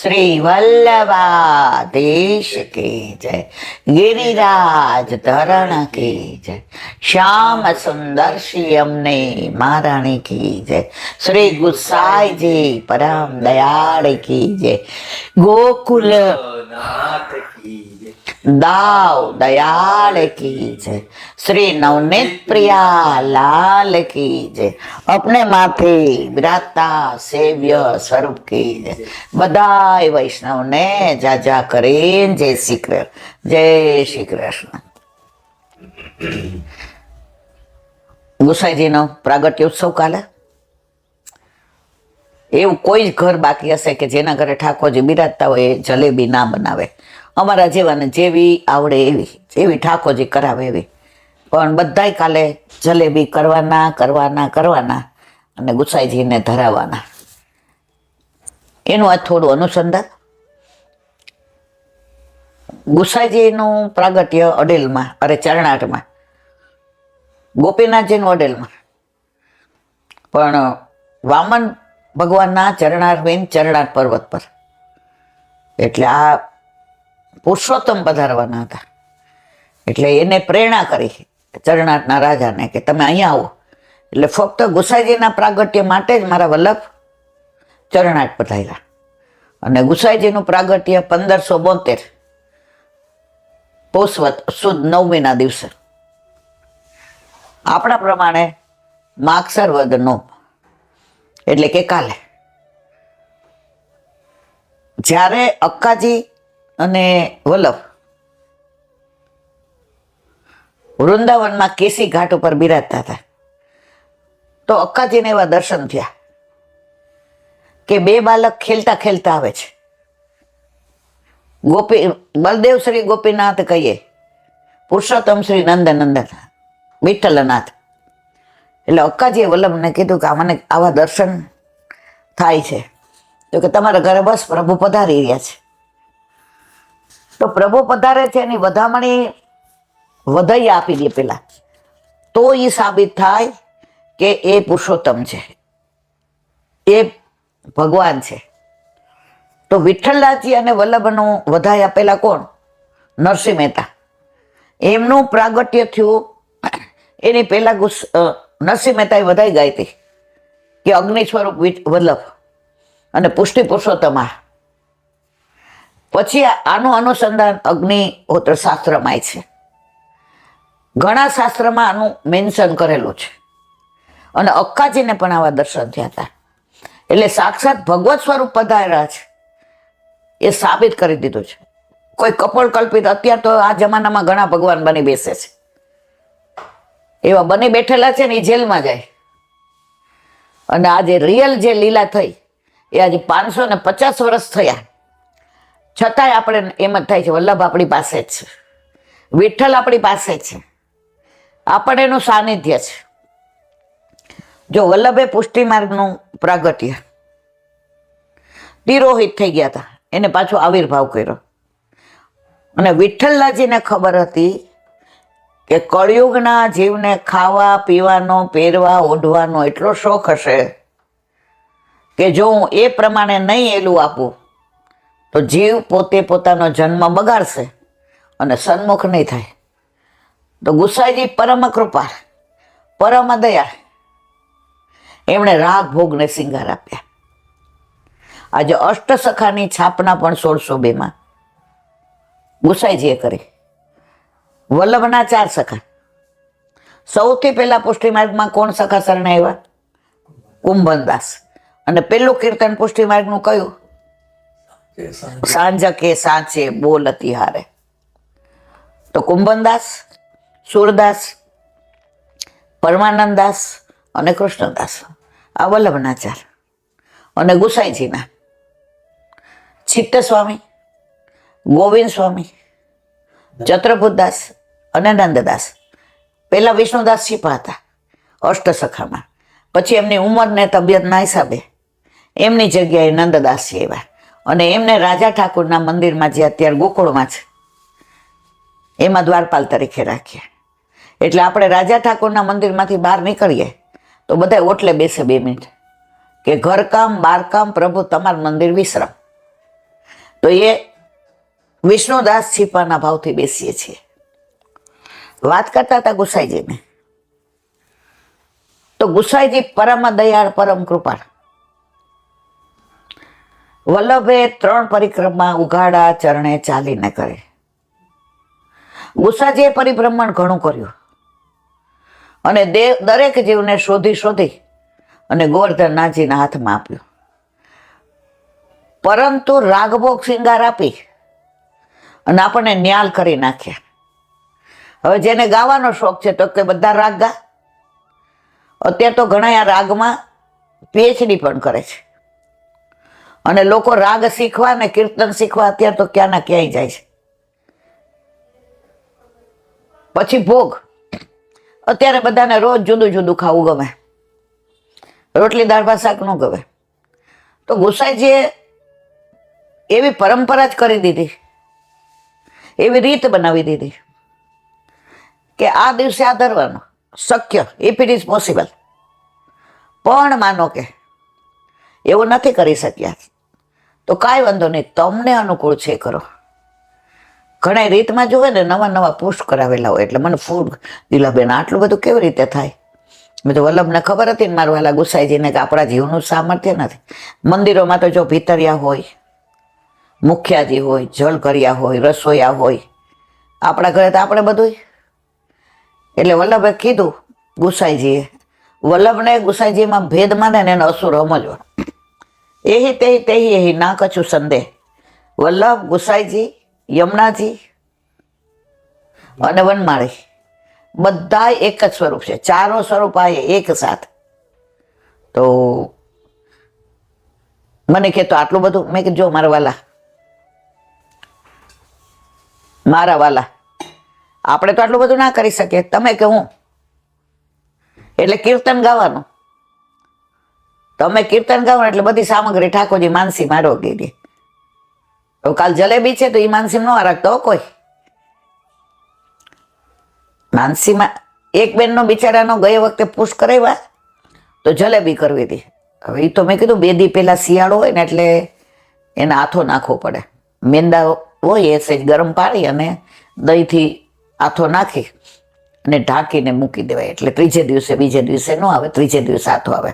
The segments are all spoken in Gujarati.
श्री वल्लभाधीश की जय, गिरिराज धरण की जय, श्याम सुंदर श्री अमने महारानी की जय, श्री गुसाई जी परम दयाल की जय, गोकुल नाथ की जय, दाव दयाल की जय, श्री नवनीत प्रिया लाल की जय, अपने माथे विराजता सेव्य स्वरूप की जय। बधाई वैष्णव ने जाजा करीन जय श्री कृष्ण, जय श्री कृष्ण। ગુસાઈજી નો પ્રાગટ્યોત્સવ કાલે એવું કોઈ જ ઘર બાકી હશે કે જેના ઘરે ઠાકોરજી બિરાજતા હોય એ જલેબી ના બનાવે. અમારા જેવાને જેવી આવડે એવી જેવી ઠાકોરજી કરાવે એવી, પણ બધાય કાલે જલેબી કરવાના અને ગુસાઈજીને ધરાવવાના. એનું આ થોડું અનુસંધાન. ગુસાઈજીનું પ્રાગટ્ય અડેલમાં, ચરણાટમાં, ગોપીનાથજીનું અડેલમાં, પણ વામન ભગવાનના ચરણારવિંદ ચરણાટ પર્વત પર. એટલે આ પુરુષોત્તમ પધારવાના હતા. એટલે એને પ્રેરણા કરી ચરણાટના રાજાને કે તમે અહીંયા આવો. એટલે ફક્ત ગુસાઈજીના પ્રાગટ્ય માટે જ મારા વલ્લભ ચરણાટ પધાર્યા. અને ગુસાઈજીનું પ્રાગટ્ય 1572 પોષવત સુદ 9મીના દિવસે, આપણા પ્રમાણે માગસર વદ 9, એટલે કે કાલે. જ્યારે અક્કાજી અને વલ્લભ વૃંદાવનમાં કેસી ઘાટ ઉપર બિરાજતા હતા, તો અક્કાજીને એવા દર્શન થયા કે બે બાલક ખેલતા ખેલતા આવે છે. બલદેવ શ્રી ગોપીનાથ કહીએ, પુરુષોત્તમ શ્રી નંદનંદન વિઠ્ઠલનાથ. એટલે અક્કાજીએ વલ્લભને કીધું કે મને આવા દર્શન થાય છે, તો કે તમારા ઘરે બસ પ્રભુ પધારી રહ્યા છે. તો પ્રભુ પધારે છે એની વધામણી વધાઈ આપી દે પેલા, તો એ સાબિત થાય કે એ પુરુષોત્તમ છે, એ ભગવાન છે. તો વિઠ્ઠલનાથજી અને વલ્લભનું વધાઈ આપેલા કોણ? નરસિંહ મહેતા. એમનું પ્રાગટ્ય થયું એની પહેલા નરસિંહ મહેતાએ વધાઈ ગાઈ હતી કે અગ્નિ સ્વરૂપ વલ્લભ અને પુષ્ટિ પુરુષોત્તમા. પછી આનું અનુસંધાન અગ્નિહોત્ર શાસ્ત્રમાં છે. ઘણા શાસ્ત્રમાં આનું મેન્શન કરેલું છે. અને અક્કાજીને પણ આવા દર્શન થયા હતા. એટલે સાક્ષાત ભગવત સ્વરૂપ પધાર્યા છે એ સાબિત કરી દીધું છે. કોઈ કપોળ કલ્પિત, અત્યારે તો આ જમાનામાં ઘણા ભગવાન બની બેસે છે, એવા બની બેઠેલા છે ને એ જેલમાં જાય. અને આજે રિયલ જે લીલા થઈ એ આજે 550 વર્ષ થયા, છતાંય આપણે એમ જ થાય છે વલ્લભ આપણી પાસે જ છે, વિઠ્ઠલ આપણી પાસે જ છે, આપણે એનું સાનિધ્ય છે. જો વલ્લભે પુષ્ટિ માર્ગનું પ્રાગટ્ય તિરોહિત થઈ ગયા હતા, એને પાછો આવિર્ભાવ કર્યો. અને વિઠ્ઠલજીને ખબર હતી કે કળિયુગના જીવને ખાવા પીવાનો, પહેરવા ઓઢવાનો એટલો શોખ હશે કે જો હું એ પ્રમાણે નહીં એલું આપું તો જીવ પોતે પોતાનો જન્મ બગાડશે અને સન્મુખ નહીં થાય. તો ગુસાઈજી પરમ કૃપા, પરમ દયા, એમણે રાગ ભોગને શિંગાર આપ્યા. આજે અષ્ટસખાની સ્થાપના પણ 1602માં ગુસાઈજીએ કરી. વલ્લભના 4 સખા. સૌથી પહેલા પુષ્ટિ માર્ગમાં કોણ સખા શરણે આવ્યા? કુંભનદાસ. અને પેલું કીર્તન પુષ્ટિ માર્ગનું કયું? સાંજ કે સાંચે બોલતી હારે. તો કુંભનદાસ, સુરદાસ, પરમાનંદદાસ અને કૃષ્ણદાસ, આ વલ્લભના 4. અને ગુસાઈજીના ચિત્ત સ્વામી, ગોવિંદ સ્વામી, ચત્રભૂતદાસ અને નંદદાસ. પહેલા વિષ્ણુદાસ છીપા હતા અષ્ટસખામાં, પછી એમની ઉંમરને તબિયતના હિસાબે એમની જગ્યાએ નંદદાસજી આવ્યા. અને એમને રાજા ઠાકુરના મંદિરમાં, જે અત્યારે ગોકુળમાં છે, એમાં દ્વારપાલ તરીકે રાખ્યા. એટલે આપણે રાજા ઠાકોરના મંદિરમાંથી બહાર નીકળીએ તો બધા ઓટલે બેસે 2 મિનિટ કે ઘરકામ બારકામ પ્રભુ તમારું મંદિર વિશ્રામ. તો એ વિષ્ણુદાસ છીપાના ભાવથી બેસીએ છીએ. વાત કરતા હતા ગુસાઈજીને, તો ગુસાઈજી પરમ દયાળ પરમ કૃપાળ. વલ્લભે 3 પરિક્રમા ઉઘાડા ચરણે ચાલીને કરે. ગુસાજીએ પરિભ્રમણ ઘણું કર્યું અને દરેક જીવને શોધી શોધી અને ગોવર્ધનનાથજીના હાથમાં આપ્યું. પરંતુ રાગભોગ શિંગાર આપી અને આપણને ન્યાલ કરી નાખ્યા. હવે જેને ગાવાનો શોખ છે તો કે બધા રાગ ગા. અત્યારે તો ઘણા આ રાગમાં પીએચડી પણ કરે છે અને લોકો રાગ શીખવા ને કીર્તન શીખવા અત્યારે તો ક્યાંના ક્યાંય જાય છે. પછી ભોગ. અત્યારે બધાને રોજ જુદું જુદું ખાવું ગમે, રોટલી દાળ ભાત શાક ન ગમે. તો ગુસાઈજીએ એવી પરંપરા જ કરી દીધી, એવી રીત બનાવી દીધી કે આ દિવસે આ ધરવાનું શક્ય, ઇફ ઇટ ઇઝ પોસિબલ. પણ માનો કે એવું નથી કરી શક્યા તો કાંઈ વાંધો નહીં, તમને અનુકૂળ છે કરો. ઘણા રીતમાં જોવે ને નવા નવા પુષ્ટ કરાવેલા હોય. એટલે મને ફૂડ દિલાબેન આટલું બધું કેવી રીતે થાય? મેં તો વલ્લભને ખબર હતી ને મારું વાલા ગુસાઈજીને કે આપણા જીવનું સામર્થ્ય નથી. મંદિરોમાં તો જો ભીતરિયા હોય, મુખ્યાજી હોય, જળકરિયા હોય, રસોઈયા હોય, આપણા ઘરે તો આપણે બધું. એટલે વલ્લભે કીધું ગુસાઈજીએ, વલ્લભને ગુસાઈજીમાં ભેદ માને ને એને અસુર સમજવો. એહી તેહી એહી ના કછું સંદેહ. વલ્લભ, ગુસાઈજી, યમુનાજી અને વનમાળી બધા એક જ સ્વરૂપ છે. 4 સ્વરૂપ આ એક સાથ. તો મને કે તો આટલું બધું. મેં કીધું જો મારા વાલા આપણે તો આટલું બધું ના કરી શકીએ, તમે કે હું. એટલે કીર્તન ગાવાનું. તમે કીર્તન ગાવાનું એટલે બધી સામગ્રી ઠાકોરજી માનસી મારો ગઈ. કાલ જલેબી છે તો એ માનસી ન રાખતો કોઈ. માનસીમાં એક બેનનો બિચારાનો ગયે વખતે પુશ કરાવ્યા તો જલેબી કરવી હતી. હવે એ તો મેં કીધું 2 દી પહેલા શિયાળો હોય ને એટલે એને હાથો નાખવો પડે. મેંદા હોય એ સહેજ ગરમ પાડી અને દહીંથી હાથો નાખી અને ઢાંકીને મૂકી દેવાય. એટલે ત્રીજે દિવસે, બીજે દિવસે ન આવે, ત્રીજે દિવસે હાથો આવે.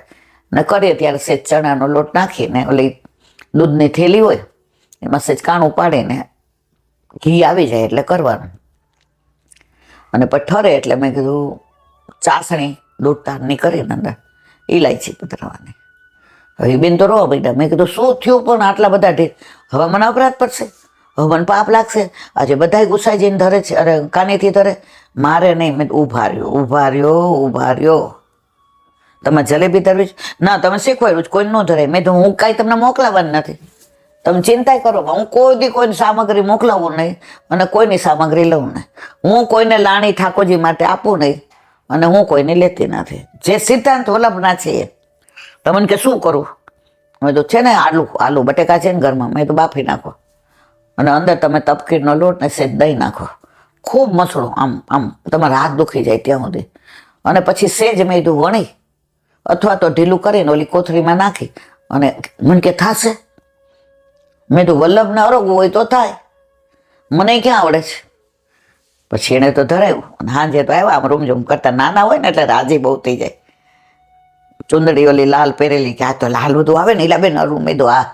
ને કરીએ ત્યારે સહેજ ચણાનો લોટ નાખીને ઓલી દૂધની થેલી હોય એમાં સહેજ કાણું પાડીને ઘી આવી જાય એટલે કરવાનું. અને પછી ઠરે એટલે મેં કીધું ચાસણી દૂધતારની કરીને અંદર ઇલાયચી પધરાવાની. હવે બેન તો રો બેટા. મેં કીધું શું થયું પણ આટલા બધા હવે મને અપરાધ પડશે, હવે મને પાપ લાગશે. આજે બધા ગુસાઈજીને ધરે છે, અરે કાનેથી ધરે, મારે નહીં. મેં ઉભા રહ્યો. તમે જલેબી ધરવી છે? ના, તમે શીખવાડ્યું કોઈ ન ધરે. મેં તો હું કાંઈ તમને મોકલાવવાની નથી, તમે ચિંતા કરો. હું કોઈ દી કોઈની સામગ્રી મોકલાવું નહીં અને કોઈની સામગ્રી લઉં નહીં. હું કોઈને લાણી ઠાકોરજી માટે આપું નહીં અને હું કોઈને લેતી નથી. જે સિદ્ધાંત વલ્લભના છે એ. તમને કે શું કરું? મેં તો છે ને આલુ બટેકા છે ને ઘરમાં, મેં તો બાફી નાખો અને અંદર તમે તપકીરનો લોટ ને સહેજ દહીં નાખો, ખૂબ મસળો, આમ તમારા હાથ દુખી જાય ત્યાં સુધી. અને પછી સહેજ મેં કીધું વણી અથવા તો ઢીલું કરીને ઓલી કોથળીમાં નાખી અને મને કે થાશે. મેં તો વલ્લભને અરોગવું હોય તો થાય, મને ક્યાં આવડે છે. પછી એને તો ધરાવ્યું અને હાંજે તો આવ્યા. આમ રૂમઝૂમ કરતા નાના હોય ને એટલે રાજી બહુ થઈ જાય. ચુંદડી ઓલી લાલ પહેરેલી કે આ તો લાલ બધું આવે ને એલા બેન અરું. મેં તો આ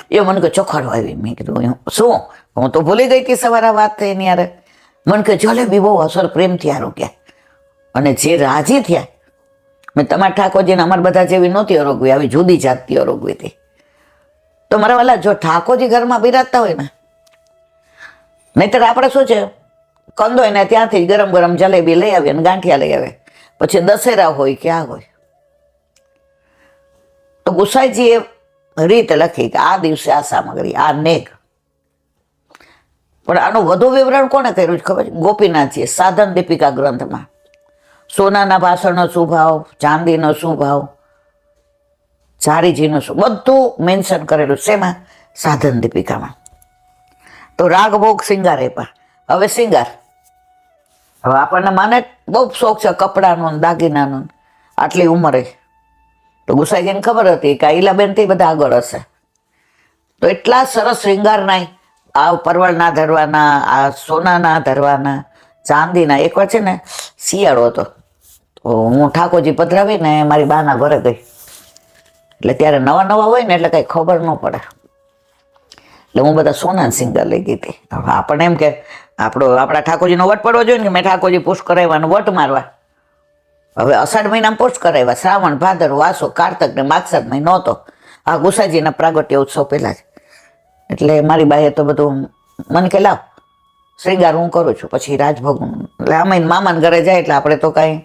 એ મને કે ચોખાડો આવી. મેં કીધું શું? હું તો ભૂલી ગઈ હતી સવારે વાત થઈ એની યારે. મને કે જલેબી બહુ અસર પ્રેમથી હારું ગયા અને જે રાજી થયા. મેં તમારા ઠાકોરજીને અમારા બધા જેવી નહોતી અરોગવી, આવી જુદી જાતથી અરોગવી હતી. તો મારા વાલા જો ઠાકોરજી ઘરમાં બિરાજતા હોય ને, નહીતર આપણે શું છે કંદો એને ત્યાંથી ગરમ ગરમ જલેબી લઈ આવે અને ગાંઠિયા લઈ આવે. પછી દશેરા હોય ક્યાં હોય. તો ગુસાઈજીએ રીત લખી કે આ દિવસે આ સામગ્રી, આ નેગ. પણ આનું વધુ વિવરણ કોને કર્યું છે ખબર છે? ગોપીનાથજીએ સાધન દીપિકા ગ્રંથમાં. સોનાના ભાષણનો શું ભાવ, ચાંદીનો શું ભાવ, ચારીજીનું શું, બધું મેન્શન કરેલું. શેમાં? સાધન દીપિકામાં. તો રાગભોગ શિંગાર એ પણ. હવે શિંગાર, હવે આપણને માને બહુ શોખ છે કપડાનો, દાગીનાનો. આટલી ઉંમરે તો ગુસાઈજીને ખબર હતી કે ઈલાબેનથી બધા આગળ હશે. તો એટલા સરસ શૃંગાર નાય આ પરવળના ધરવાના, આ સોનાના ધરવાના, ચાંદીના. એકવાર છે ને શિયાળો હતો, તો હું ઠાકોરજી પધરાવી ને મારી બાના ઘરે ગઈ. એટલે ત્યારે નવા નવા હોય ને એટલે કઈ ખબર ન પડે, એટલે હું બધા સોના સિંગર લઈ ગઈ હતી. હવે આપણને એમ કે આપણા ઠાકોરજીનો વટ પડવો જોઈએ ને, કે મેં ઠાકોરજી પુષ્ટ કરાવવાનો વટ મારવા. હવે અષાઢ મહિનામાં પુષ્ટ કરાવ્યા, શ્રાવણ, ભાદરવો, આસો, કારતક ને માગસર મહિનો હતો, આ ગુસાઈજીના પ્રાગટ્ય ઉત્સવ પહેલા જ. એટલે મારી બાઈએ તો બધું મને કે લાવ શ્રીંગાર હું કરું છું, પછી રાજભોગ. એટલે આમાં મામાને ઘરે જાય એટલે આપણે તો કાંઈ,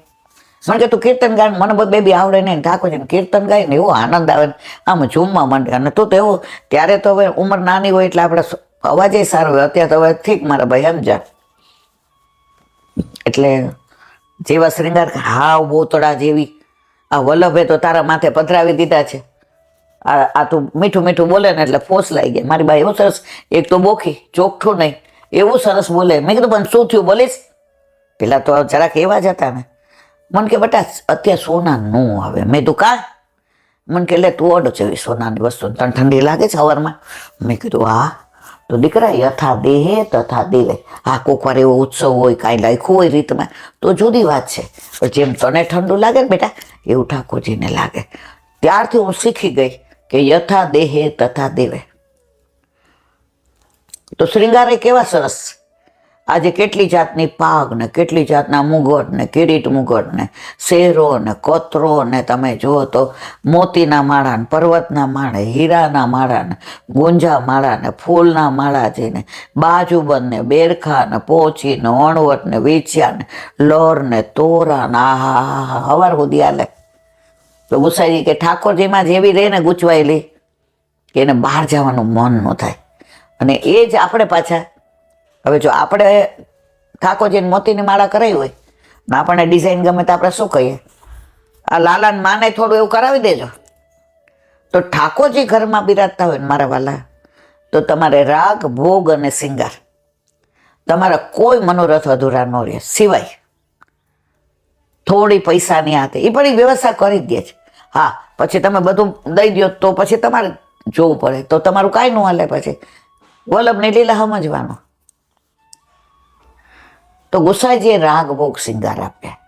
મને કે તું કીર્તન ગાય, મને બધું બેબી આવડે નહીં. ઠાકોરજીને કીર્તન ગાય ને એવો આનંદ આવે ને આમ ઝૂમવા માંડે. અને તું તો એવું, ત્યારે તો હવે ઉંમર નાની હોય એટલે આપણે અવાજે સારો હોય. અત્યારે તો હવે ઠીક મારા ભાઈ સમજા. એટલે જેવા શ્રીંગાર, હાવ બોતડા જેવી આ વલ્લભે તો તારા માથે પધરાવી દીધા છે. આ તું મીઠું મીઠું બોલે ને એટલે ફોસ લાગી ગયા. મારી બાઈ એવું સરસ, એક તો બોખી, ચોખ્ઠું નહીં, એવું સરસ બોલે. મેં કીધું પણ શું થયું બોલીશ? પેલા તો જરાક એવા જ હતા ને. મને કે બેટા અત્યારે સોના નું આવે. મેં તું કા? મને કે લે તું ઓડો છે સોનાની વસ્તુ, તને ઠંડી લાગે છે સવારમાં? મેં કીધું હા. તો દીકરા યથા દેહે તથા દેવે. હા, કોક વાર એવો ઉત્સવ હોય, કાંઈ લખ્યું હોય રીતમાં તો જુદી વાત છે, પણ જેમ તને ઠંડુ લાગે ને બેટા એવું ઠાકોરજીને લાગે. ત્યારથી હું શીખી ગઈ કે યથા દેહે તથા દેવે. તો શ્રીંગારે કેવા સરસ. આજે કેટલી જાતની પાગ ને, કેટલી જાતના મુગટ ને, કિરીટ મુગટ ને, શેરો ને, કોતરો ને, તમે જુઓ તો મોતીના માળા ને, પર્વતના માળા, હીરાના માળા ને, ગુંજા માળા ને, ફૂલના માળા છે ને, બાજુબંધ ને, બેરખા ને, પોચી ને, અણવટ ને, વીછ્યા ને, લોર ને, તોરા ને. આહા, હવાર સુધી હાલે. તો ગુસાઈજી કે ઠાકોરજીમાં જેવી રહે ને ગૂંચવાયેલી કે એને બહાર જવાનું મન ન થાય. અને એ જ આપણે પાછા, હવે જો આપણે ઠાકોરજીને મોતીની માળા કરાવી હોય ને આપણને ડિઝાઇન ગમે તો આપણે શું કહીએ? આ લાલાને માને થોડું એવું કરાવી દેજો. તો ઠાકોરજી ઘરમાં બિરાજતા હોય ને મારા વાલા, તો તમારે રાગ, ભોગ અને શિંગાર, તમારા કોઈ મનોરથ અધૂરા ન રહે. સિવાય થોડી પૈસાની હાથે એ પણ વ્યવસ્થા કરી જ દે છે. હા, પછી તમે બધું દઈ દો તો પછી તમારે જોવું પડે, તો તમારું કાંઈ ન હાલે. પછી વલ્લભની લીલા સમજવાનું. તો ગુસાઈજીએ રાગ, ભોગ, શિંગાર આપ્યા.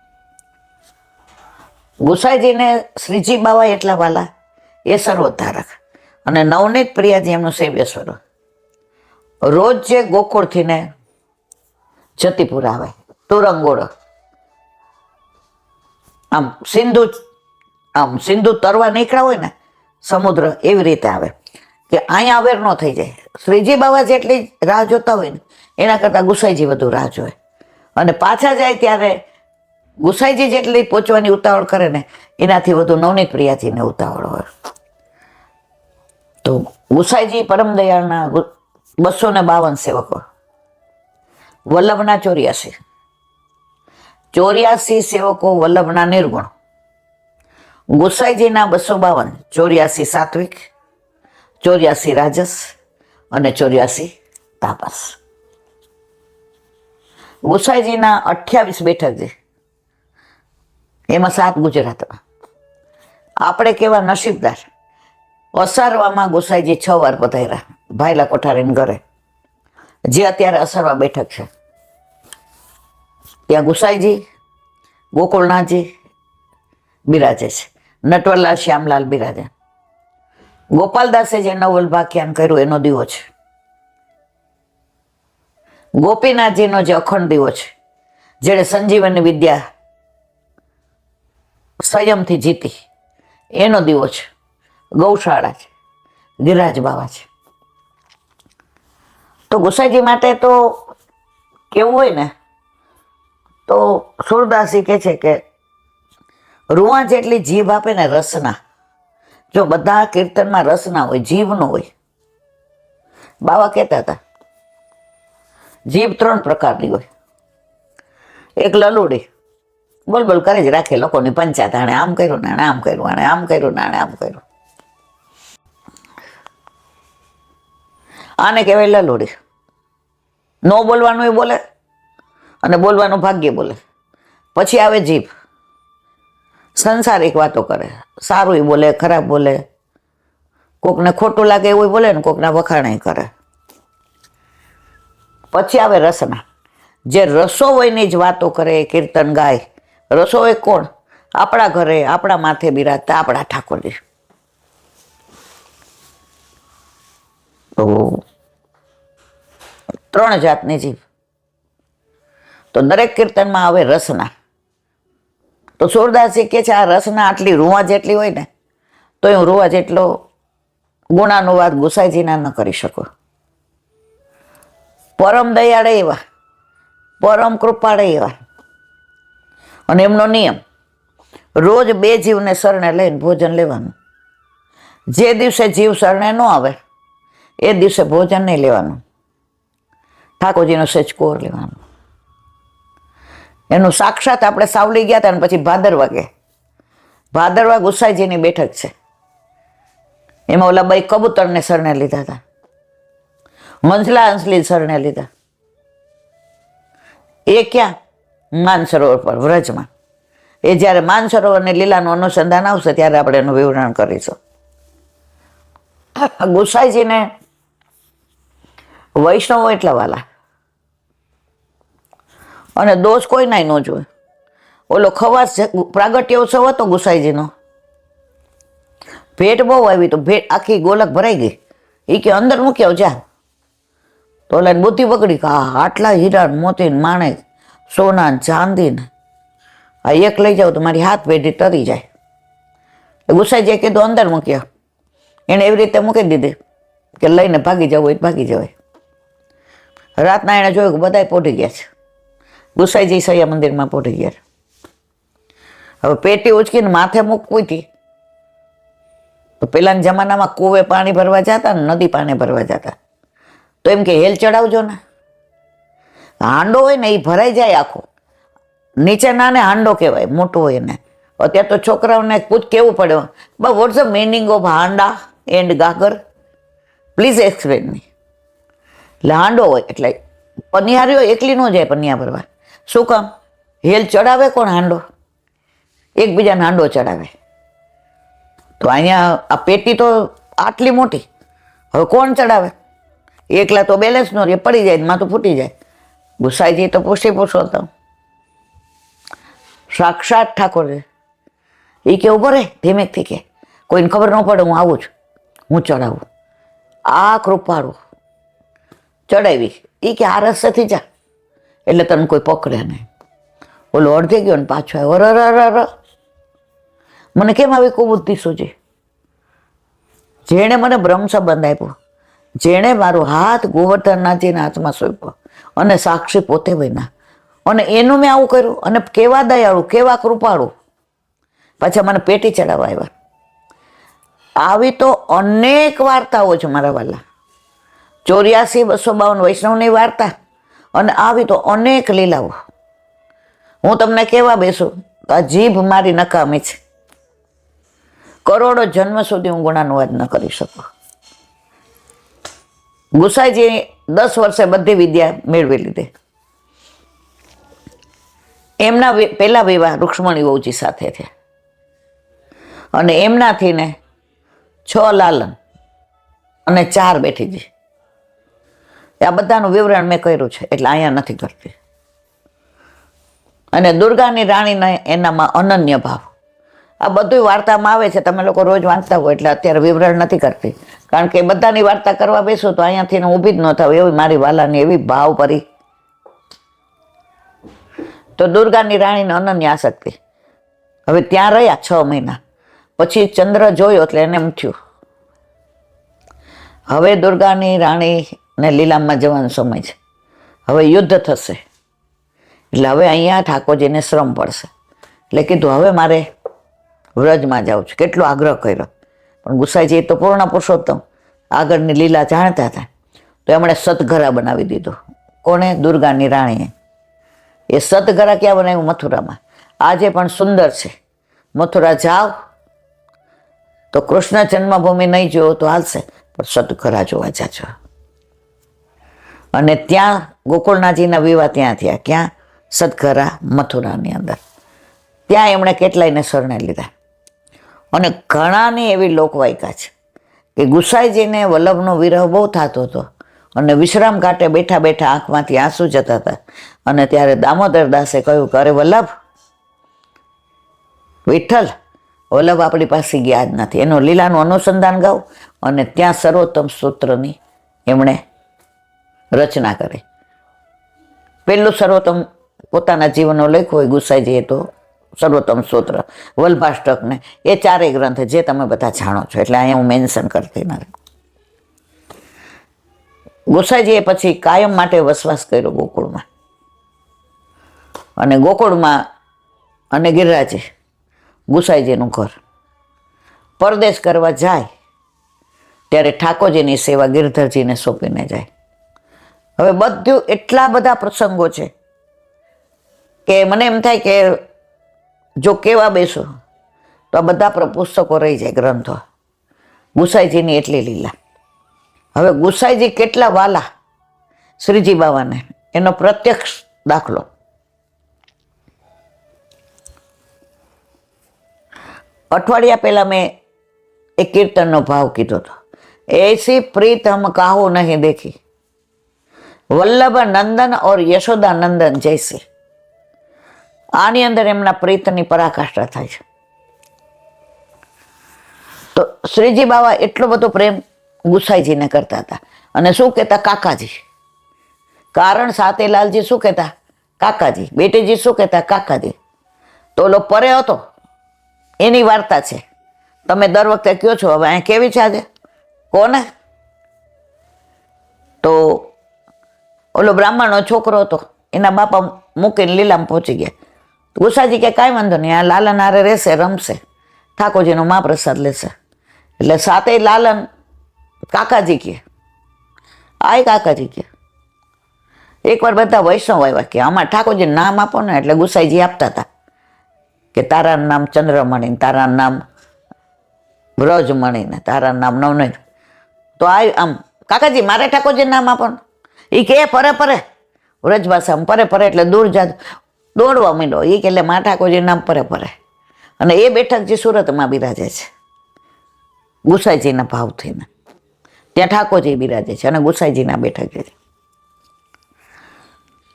ગુસાઈજીને શ્રીજી બાવા એટલા વાલા, એ સર્વોદ્ધારક. અને નવનીત પ્રિયાજી એમનું સેવ્ય સ્વરૂપ. રોજ જે ગોકુળથી ને જતીપુર આવે, તુરંગોળો, આમ સિંધુ તરવા નીકળ્યા હોય ને સમુદ્ર, એવી રીતે આવે કે અહીંયા અવેર ન થઈ જાય. શ્રીજી બાવા જેટલી રાહ જોતા હોય ને એના કરતાં ગુસાઈજી વધુ રાહ જોવે. અને પાછા જાય ત્યારે ગુસાઈજી જેટલી પહોંચવાની ઉતાવળ કરે ને એનાથી વધુ નવનીત પ્રિયાજીને ઉતાવળ હોય. તો ગુસાઈજી પરમ દયાળના 252 સેવકો, વલ્લભના 84 સેવકો, વલ્લભના નિર્ગુણ. ગુસાઈજીના 252, 84 સાત્વિક, 84 રાજસ અને 84 તાપસ. ગુસાઈજીના 28 બેઠક છે, એમાં 7 ગુજરાતમાં. આપણે કેવા નસીબદાર, અસારવામાં ગુસાઈજી 6 વાર પધાર્યા ભાઈલા કોઠારીને ઘરે, જે અત્યારે અસારવા બેઠક છે. ત્યાં ગુસાઈજી, ગોકુળનાથજી બિરાજે છે, નટવરલાલ શ્યામલાલ બિરાજે. ગોપાલદાસે જે નવલભાખ્યાન કર્યું એનો દીવો છે. ગોપીનાથજીનો જે અખંડ દીવો છે, જેણે સંજીવની વિદ્યા સંયમથી જીતી, એનો દીવો છે. ગૌશાળા છે, ગિરિરાજ બાવા છે. તો ગુસાઈજી માટે તો કેવું હોય ને, તો સુરદાસી કહે છે કે રૂવા જેટલી જીભ આપે ને રસના. જો બધા કીર્તનમાં રસ ના હોય, જીભ નો હોય. બાવા કહેતા હતા જીભ 3 પ્રકારની હોય. એક લલુડી, બોલ બોલ કરે જ રાખે લોકોની પંચાયત, આણે આમ કર્યું ને આણે આમ કર્યું, આણે આમ કર્યું ને આણે આમ કર્યું. આને કહેવાય લલુડી. નો બોલવાનું એ બોલે અને બોલવાનું ભાગ્ય બોલે. પછી આવે જીભ, સંસારિક વાતો કરે, સારું એ બોલે, ખરાબ બોલે, કોકને ખોટું લાગે એવું બોલે ને કોકના વખાણે કરે. પછી આવે રસના. જે રસો હોયની જ વાતો કરે, કીર્તન ગાય. રસો હોય કોણ? આપણા ઘરે આપણા માથે બિરાજતા આપણા ઠાકોરજી. તો 3 જાતની જીભ. તો દરેક કીર્તનમાં આવે રસના. તો સુરદાસજી કહે છે આ રસના આટલી રૂવા જેટલી હોય ને તો હું રૂવા જેટલો ગુણાનુવાદ ગુસાઈજીના ન કરી શકું. પરમ દયાળે એવા, પરમ કૃપાળે એવા. અને એમનો નિયમ રોજ 2 જીવને શરણે લઈને ભોજન લેવાનું. જે દિવસે જીવ શરણે ન આવે એ દિવસે ભોજન નહીં લેવાનું. ઠાકોરજીનો સેચકોર લેવાનું. એનું સાક્ષાત આપણે સાવલી ગયા હતા ને પછી ભાદરવા ગયા. ભાદરવા ગુસાઈજીની બેઠક છે. એમાં ઓલા બાઈ કબૂતરને શરણે લીધા હતા, હંસલા હંસલી શરણે લીધા. એ ક્યાં? માનસરોવર પર, વ્રજમાં. એ જ્યારે માનસરોવર ને લીલાનું અનુસંધાન આવશે ત્યારે આપણે એનું વિવરણ કરીશું. ગુસાઈજીને વૈષ્ણવો એટલા વાલા, અને દોષ કોઈ નાય ન જોવે. ઓલો ખવાસ પ્રાગટ્ય ઉત્સવ હતો ગુસાઈજીનો, ભેટ બહુ આવી તો ભેટ આખી ગોલક ભરાઈ ગઈ. એ કે અંદર મૂક્યો જા. તો ઓલા બુદ્ધિ બગડી કે આટલા હીરા મોતી માણેક સોના ચાંદી ને આ એક લઈ જાવ તો મારી હાથ પેઢી તરી જાય. ગુસાઈજીએ કીધું અંદર મૂક્યો. એને એવી રીતે મૂકી દીધી કે લઈને ભાગી જવું હોય ભાગી જવાય. રાતના એણે જોયું કે બધાય પોઢી ગયા છે. ગુસાઈજી સૈયા મંદિરમાં પોઢી ગયા. હવે પેટી ઉચકીને માથે મૂકવી હતી તો પેલાના જમાનામાં કૂવે પાણી ભરવા જતા ને નદી પાણી ભરવા જતા તો એમ કે હેલ ચડાવજો ને. હાંડો હોય ને એ ભરાઈ જાય આખો. નીચે નાને હાંડો કહેવાય, મોટો હોય ને. અત્યારે તો છોકરાઓને પૂછ કેવું પડે, but what's the meaning of handa and gagar, please explain me. એટલે હાંડો હોય એટલે પનિહારીઓ એકલી ન જાય પનિયા ભરવા. શું કામ? હેલ ચડાવે કોણ? હાંડો. એકબીજાને હાંડો ચડાવે. તો અહીંયા આ પેટી તો આટલી મોટી, હવે કોણ ચડાવે? એકલા તો બેલેન્સ નો રે, પડી જાય માથું ફૂટી જાય. ગુસાઈજી તો પુરુષોત્તમ સાક્ષાત ઠાકોર છે. એ કે ઉભો રે ધીમેકથી, કે કોઈને ખબર ન પડે હું આવું છું, હું ચડાવું. આ કૃપાળું ચડાવી. એ કે આ રસ્તેથી જા એટલે તને કોઈ પકડે નહીં. ઓલો અડધે ગયો ને પાછો આવ્યો. મને કેમ આવી કુબુદ્ધિ સૂજી? જેણે મને બ્રહ્મ સંબંધ આપ્યો, જેણે મારો હાથ ગોવર્ધનનાથજીના હાથમાં સોંપ્યો અને સાક્ષી પોતે બન્યા, અને એનું મેં આવું કર્યું. અને કેવા દયાળુ, કેવા કૃપાળુ, પાછા મને પેટી ચડાવવા આવ્યા. આવી તો અનેક વાર્તાઓ છે મારા વાલા. 84 252 વૈષ્ણવની વાર્તા, અને આવી તો અનેક લીલાઓ. હું તમને કહેવા બેસું તો આ જીભ મારી નકામી છે. કરોડો જન્મ સુધી હું ગુણાનુવાદ ન કરી શકું. ગુસાઈજી 10 વર્ષે બધી વિદ્યા મેળવી લીધી. એમના પહેલા વિવાહ રૂક્ષ્મણી વહુજી સાથે થયા, અને એમનાથી ને 6 લાલન અને 4 બેઠીજી. આ બધાનું વિવરણ મેં કર્યું છે એટલે અહીંયા નથી કરતી. અને દુર્ગાની રાણીને એનામાં અનન્ય ભાવ, આ બધું વાર્તામાં આવે છે. તમે લોકો રોજ વાંચતા હોય એટલે અત્યારે વિવરણ નથી કરતી, કારણ કે બધાની વાર્તા કરવા બેસું તો અહીંયાથી ઊભી જ ન થાવ એવી મારી વાલાની એવી ભાવ પરી. તો દુર્ગાની રાણીને અનન્ય આસક્તિ. હવે ત્યાં રહ્યા 6 મહિના, પછી ચંદ્ર જોયો એટલે એને એમ થયું હવે દુર્ગાની રાણીને લીલામાં જવાનો સમય છે, હવે યુદ્ધ થશે, એટલે હવે અહીંયા ઠાકોરજીને શ્રમ પડશે. એટલે કીધું હવે મારે વ્રજમાં જાઉં છું. કેટલો આગ્રહ કર્યો, પણ ગુસાઈજી તો પૂર્ણ પુરુષોત્તમ આગળની લીલા જાણતા હતા, તો એમણે સતઘરા બનાવી દીધો. કોણે? દુર્ગાની રાણીએ. એ સતઘરા ક્યાં બનાવ્યું? મથુરામાં. આજે પણ સુંદર છે. મથુરા જાઓ તો કૃષ્ણ જન્મભૂમિ નહીં જોવો તો હાલશે, પણ સતઘરા જોવા જાજો. અને ત્યાં ગોકુળનાથજીના વિવાહ ત્યાં થયા. ક્યાં? સતઘરા મથુરાની અંદર. ત્યાં એમણે કેટલાયને શરણે લીધા. અને ઘણાની એવી લોકવાયકા છે કે ગુસાઈજીને વલ્લભનો વિરહ બહુ થતો હતો, અને વિશ્રામ ઘાટે બેઠા બેઠા આંખમાંથી આંસુ જતા હતા. અને ત્યારે દામોદર દાસે કહ્યું કે અરે વલ્લભ, વિઠ્ઠલ, વલ્લભ આપણી પાસે ગયા જ નથી. એનો લીલાનું અનુસંધાન ગાવ. અને ત્યાં સર્વોત્તમ સ્તોત્રની એમણે રચના કરી. પહેલું સર્વોત્તમ પોતાના જીવનનો લખ્યો હોય ગુસાઈજીએ તો સર્વોત્તમ સ્તોત્ર, વલ્ભાષ્ટકને, એ ચારેય ગ્રંથ જે તમે બધા જાણો છો, એટલે અહીંયા હું મેન્શન કરતી નથી. ગોસાઈજીએ પછી કાયમ માટે વસવાસ કર્યો ગોકુળમાં. અને ગોકુળમાં અને ગિરિરાજે ગુસાઈજીનું ઘર. પરદેશ કરવા જાય ત્યારે ઠાકોરજીની સેવા ગિરધરજીને સોંપીને જાય. હવે બધું એટલા બધા પ્રસંગો છે કે મને એમ થાય કે જો કેવા બેસો તો આ બધા પુસ્તકો રહી જાય, ગ્રંથો. ગુસાઈજીની એટલી લીલા. હવે ગુસાઈજી કેટલા વાલા શ્રીજી બાવાને, એનો પ્રત્યક્ષ દાખલો. અઠવાડિયા પહેલા મેં એક કીર્તનનો ભાવ કીધો હતો, એસી પ્રીત હમ કાહો નહીં દેખી, વલ્લભ નંદન ઓર યશોદા નંદન જૈસે. આની અંદર એમના પ્રીતની પરાકાષ્ઠા થાય છે. તો શ્રીજી બાવા એટલો બધો પ્રેમ ગુસાઈજીને કરતા હતા. અને શું કહેતા? કાકાજી. કારણ સાતેલાલજી શું કહેતા? કાકાજી. બેટીજી શું કહેતા? કાકાજી. તો ઓલો પરે હતો એની વાર્તા છે, તમે દર વખતે કહો છો. હવે અહીંયા કેવી છે આજે? કોને? તો ઓલો બ્રાહ્મણનો છોકરો હતો, એના બાપા મૂકીને લીલામાં પહોંચી ગયા. ગુસાજી કે કાંઈ વાંધો નહીં, આ લાલન હારે રહેશે, રમશે, ઠાકોરજીનો મહાપ્રસાદ લેશે. એટલે સાતે લાલન કાકાજી કે, આય કાકાજી કે. એકવાર બધા વૈષ્ણવ આવ્યા કે આમાં ઠાકોરજી નામ આપો ને, એટલે ગુસાઈજી આપતા હતા કે તારા નામ ચંદ્રમણી, તારા નામ વ્રજમણી ને તારા નામ નવનય. તો આમ કાકાજી મારે ઠાકોરજી નામ આપો ને. એ કે પરે પરે, વ્રજ ભાષામાં પરે પરે એટલે દૂર જા, દોડવા માંડ્યો. એ કે એટલે મા ઠાકોરજી નામ પરે પરે. અને એ બેઠકજી સુરતમાં બિરાજે છે ગુસાઈજીના ભાવથી ને. ત્યાં ઠાકોરજી બિરાજે છે અને ગુસાઈજીના બેઠક છે.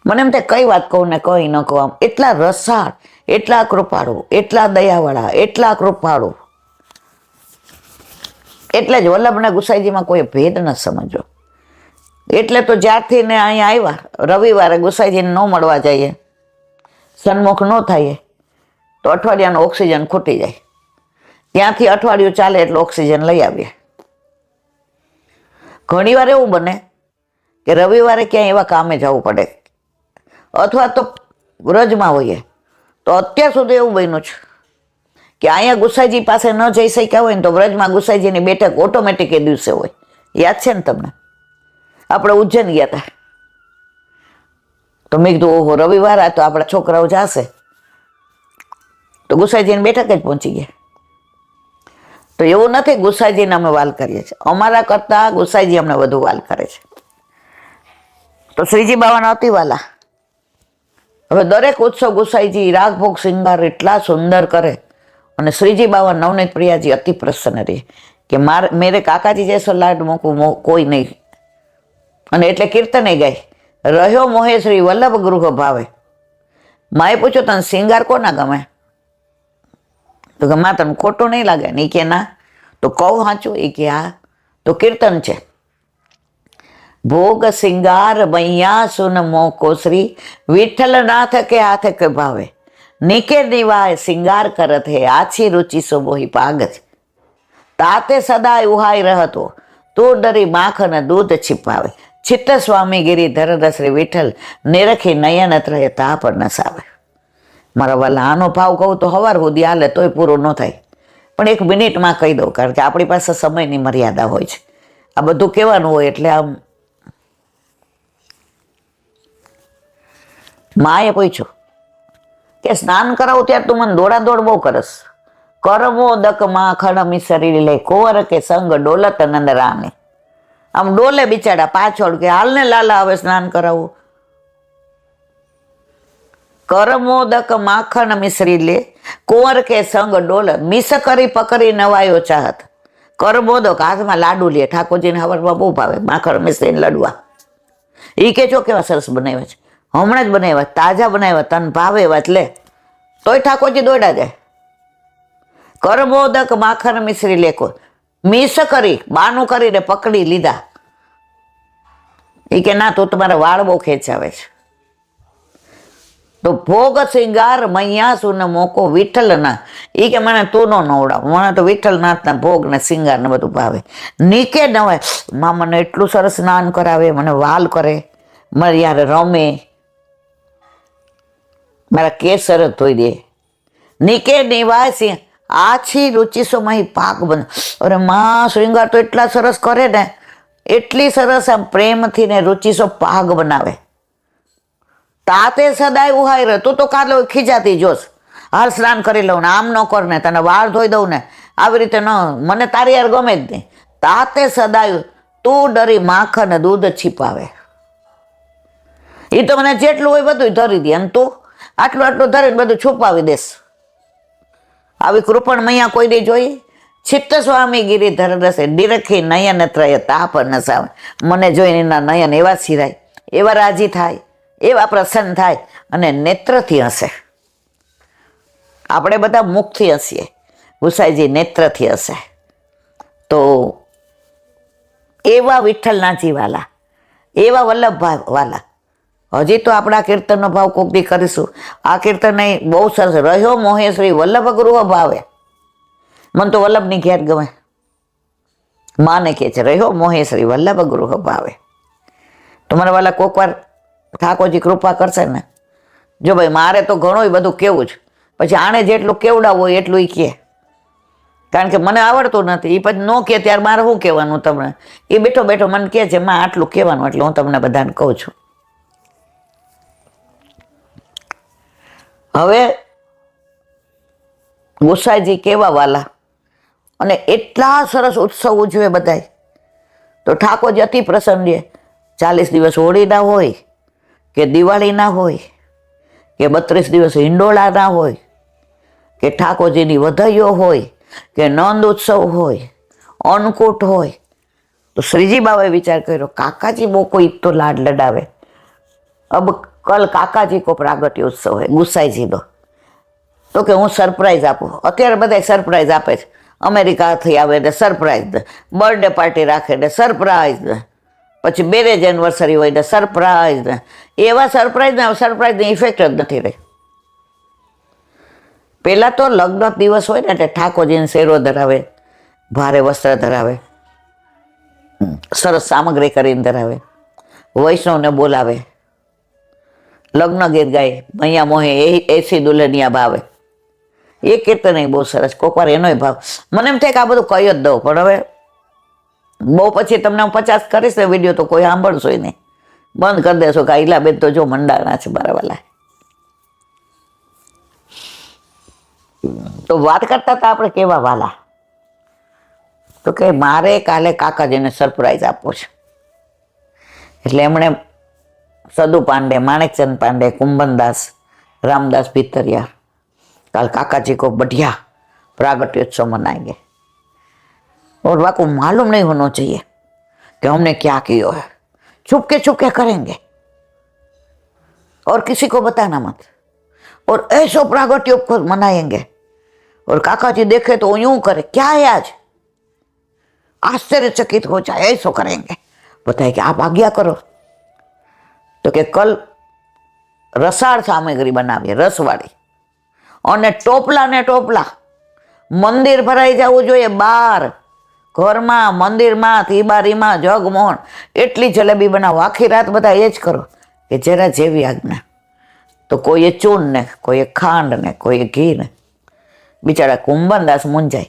મને એમ થાય કઈ વાત કહું ને કઈ ન કહું. આમ એટલા રસાળ, એટલા કૃપાળુ, એટલા દયાવાળા, એટલા કૃપાળુ. એટલે જ વલ્લભને ગુસાઈજીમાં કોઈ ભેદ ન સમજો. એટલે તો જ્યારથી ને અહીંયા આવ્યા, રવિવારે ગુસાઈજીને ન મળવા જઈએ, સન્મુખ ન થાય તો અઠવાડિયાનો ઓક્સિજન ખૂટી જાય. ત્યાંથી અઠવાડિયું ચાલે એટલે ઓક્સિજન લઈ આવીએ. ઘણીવાર એવું બને કે રવિવારે ક્યાંય એવા કામે જવું પડે, અથવા તો વ્રજમાં હોઈએ. તો અત્યાર સુધી એવું બન્યું છે કે અહીંયા ગુસાઈજી પાસે ન જઈ શક્યા હોય ને તો વ્રજમાં ગુસાઈજીની બેઠક ઓટોમેટિક એ દિવસે હોય. યાદ છે ને તમને? આપણે ઉજ્જૈન ગયા હતા તો મેં કીધું ઓહો રવિવાર આ તો આપણા છોકરાઓ જશે, તો ગુસાઈજીની બેઠક જ પહોંચી ગયા. તો એવું નથી ગુસાઈજીને અમે વાલ કરીએ છીએ, અમારા કરતા ગુસાઈજી અમને વધુ વાલ કરે છે. તો શ્રીજી બાવાના અતિ વાલા. હવે દરેક ઉત્સવ ગુસાઈજી રાગભોગ શૃંગાર એટલા સુંદર કરે. અને શ્રીજી બાવા નવનીત પ્રિયાજી અતિ પ્રસન્ન રહે કે મેરે કાકાજી જૈસો લાડ મૂકું કોઈ નહીં. અને એટલે કીર્તને ગાય, રહ્યો મોહે શ્રી વલ્લભ ગૃહ ભાવે. માએ પૂછ્યું તને શિંગાર કોના ગમે? તો કે માં તને ખોટું નહીં લાગે ને? કે ના. તો કહું સાચું? એ કે હા. તો કીર્તન છે, ભોગ શિંગાર મૈયા સુન મોકો શ્રી વિઠ્ઠલ નાથ કે હાથ કે ભાવે, નિકે નિવાય શિંગાર કરત હે આછી રુચિ સોબોહી પાગત, તાતે સદાય ઉહાઈ રહતો તું ડરી માખન દૂધ छिपावे, ચિત્ત સ્વામી ગિરિધર શ્રી વિઠ્ઠલ નિરખી નયન ત્રય તાપ નસાવે. મારા વાલા આનો ભાવ કહું તો સવાર સુધી હાલે તોય પૂરો ન થાય, પણ 1 મિનિટમાં કહી દઉં, કારણ કે આપણી પાસે સમયની મર્યાદા હોય છે. આ બધું કહેવાનું હોય એટલે આમ. માએ પૂછ્યું કે સ્નાન કરાવું ત્યારે તું મને દોડા દોડ બહુ કરસ, કરમો દક માખણ મિસરી લે કોર કે સંગ ડોલત નંદ રામે. આમ ડોલે બિચારા પાછળ કે હાલ ને લાલા હવે સ્નાન કરાવું. કરમોદક માખણ મિશ્રી લે કુંવર કે સંગ ડોલ, મિસ કરી પકડી નવાયો ચાહત. કરમોદક હાથમાં લાડુ લે, ઠાકોરજીને હવરમાં બહુ ભાવે માખણ મિશ્રી લડવા. એ કે જો કેવા સરસ બનાવ્યા છે, હમણાં જ બનાવ્યા, તાજા બનાવ્યા, તને ભાવે એવા જ લે. તોય ઠાકોરજી દોડા જાય. કરમોદક માખણ મિશ્રી લેકો, મિસ કરી બાનું કરીને પકડી લીધા. એ કે ના તું તમારા વાળ બહુ ખેંચાવે છે. તો ભોગ શિંગાર મૈયા સુન મોકો વિઠ્ઠલના. એ કે મને તું નો નવડાવ, મને તો વિઠ્ઠલનાથના ભોગ ને શિંગાર ને બધું ભાવે. નીકે ન હોય માં મને એટલું સરસ સ્નાન કરાવે, મને વાલ કરે, મારી યાર રમે, મારા કેસર ધોઈ દે. નીકે નિવાસી આછી રુચિસો માં પાક બન. અરે માં શૃંગાર તો એટલા સરસ કરે ને, એટલી સરસ આમ પ્રેમથી ને રુચિસો પાક બનાવે. તાતે સદાય ઉહાઈ રહે. તું તો કાલે ખીજાતી જોશ, હાલ સ્નાન કરી લઉં ને, આમ ન કર ને, તને વાળ ધોઈ દઉં ને, આવી રીતે ન, મને તારી યાર ગમે જ નહીં. તાતે સદાય તું ડરી માખણ દૂધ છીપાવે. એ તો મને જેટલું હોય બધું ધરી દે, અને તું આટલું આટલું ધરીને બધું છુપાવી દેશ. આવી કૃપણ મૈયા કોઈ નહીં જોઈ. ચિત્ત સ્વામી ગિરિધર રસે ડિરખી નયન ત્રય તાપ નસાવે. મને જોઈને એના નયન એવા સિરાય, એવા રાજી થાય, એવા પ્રસન્ન થાય, અને નેત્રથી હશે. આપણે બધા મુખથી હસીએ, ગુસાઈજી નેત્રથી હશે. તો એવા વિઠ્ઠલનાથજી વાલા, એવા વલ્લભભાઈ વાલા. હજી તો આપણા કીર્તનનો ભાવ કોક દી કરીશું. આ કીર્તન બહુ સરસ. રહ્યો મોહે શ્રી વલ્લભ ગૃહ ભાવે. મને તો વલ્લભની ઘેર ગમે. માને કે છે રહ્યો મોહે શ્રી વલ્લભ ગૃહ ભાવે. તમારા વાલા કોક વાર ઠાકોરજી કૃપા કરશે ને, જો ભાઈ મારે તો ઘણું બધું કેવું જ, પછી આણે જેટલું કેવડાવવું હોય એટલું એ કહે. કારણ કે મને આવડતું નથી. એ પછી ન કહે ત્યારે મારે શું કહેવાનું તમને? એ બેઠો બેઠો મને કહે છે માં આટલું કહેવાનું, એટલે હું તમને બધાને કહું છું. હવે ગોસાઈજી કેવા વાલા, અને એટલા સરસ ઉત્સવ ઉજવે બધાય. તો ઠાકોરજી અતિ પ્રસન્ન રહે. 40 દિવસ હોળીના હોય, કે દિવાળીના હોય, કે 32 દિવસ હિંડોળાના હોય, કે ઠાકોરજીની વધાઈઓ હોય, કે નંદ ઉત્સવ હોય, અન્નકૂટ હોય. તો શ્રીજી બાબાએ વિચાર કર્યો કાકાજી બહુ કોઈ તો લાડ લડાવે. અબ કલ કાકાજી કો પ્રાગટ્ય ઉત્સવ હોય ગુસાઈજીનો. તો કે હું સરપ્રાઈઝ આપું. અત્યારે બધા સરપ્રાઈઝ આપે છે. અમેરિકાથી આવે ને સરપ્રાઈઝ, બર્થડે પાર્ટી રાખે ને સરપ્રાઈઝ, પછી મેરેજ એનિવર્સરી હોય ને સરપ્રાઈઝ. એવા સરપ્રાઈઝની ઇફેક્ટ જ નથી રહી. પહેલાં તો લગ્ન દિવસ હોય ને એટલે ઠાકોરજીને શેરો ધરાવે, ભારે વસ્ત્ર ધરાવે, સરસ સામગ્રી કરીને ધરાવે, વૈષ્ણવને બોલાવે, લગ્ન ગીત ગાય, મૈયા મોહે એસી દુલ્હનિયા ભાવે. એ કીર્તન બહુ સરસ. કોક વાર એનોય ભાવ મને એમ થાય કે આ બધું કહી જ દઉં, પણ હવે બહુ પછી તમને હું 50 કરીશ ને વિડીયો તો કોઈ સાંભળશો નહીં, બંધ કરી દેશો કે ઈલાબેન તો જો મંડાણા છે મારા વાલા. તો વાત કરતા હતા આપણે કેવા વાલા. તો કે મારે કાલે કાકાજીને સરપ્રાઈઝ આપવો છે. એટલે એમણે સદુ પાંડે, માણેકચંદ પાંડે, કુંભનદાસ, रामदास भितरिया कल काका जी को बढ़िया प्रागट्योत्सव मनाएंगे और वाह को मालूम नहीं होना चाहिए कि हमने क्या किया है। छुपके करेंगे और किसी को बताना मत और ऐसो प्रागट्योत्सव मनाएंगे और काका जी देखे तो यूं करे क्या है आज, आश्चर्यचकित हो जाए, ऐसो करेंगे। बताए कि आप आज्ञा करो। तो के कल रसाळ सामग्री बनावी रसवाड़ी और टोपला ने टोपला मंदिर भराई जावुं जोईए। बार घर में मंदिर में तीबारी में जगमोहन एटली जलेबी बनावो। आखी रात बधा एज करो कि जरा जेवी आज्ञा। तो कोई चून ने, कोई खांड ने, कोई घी ने। बिचारा कुंभनदास मूंझाय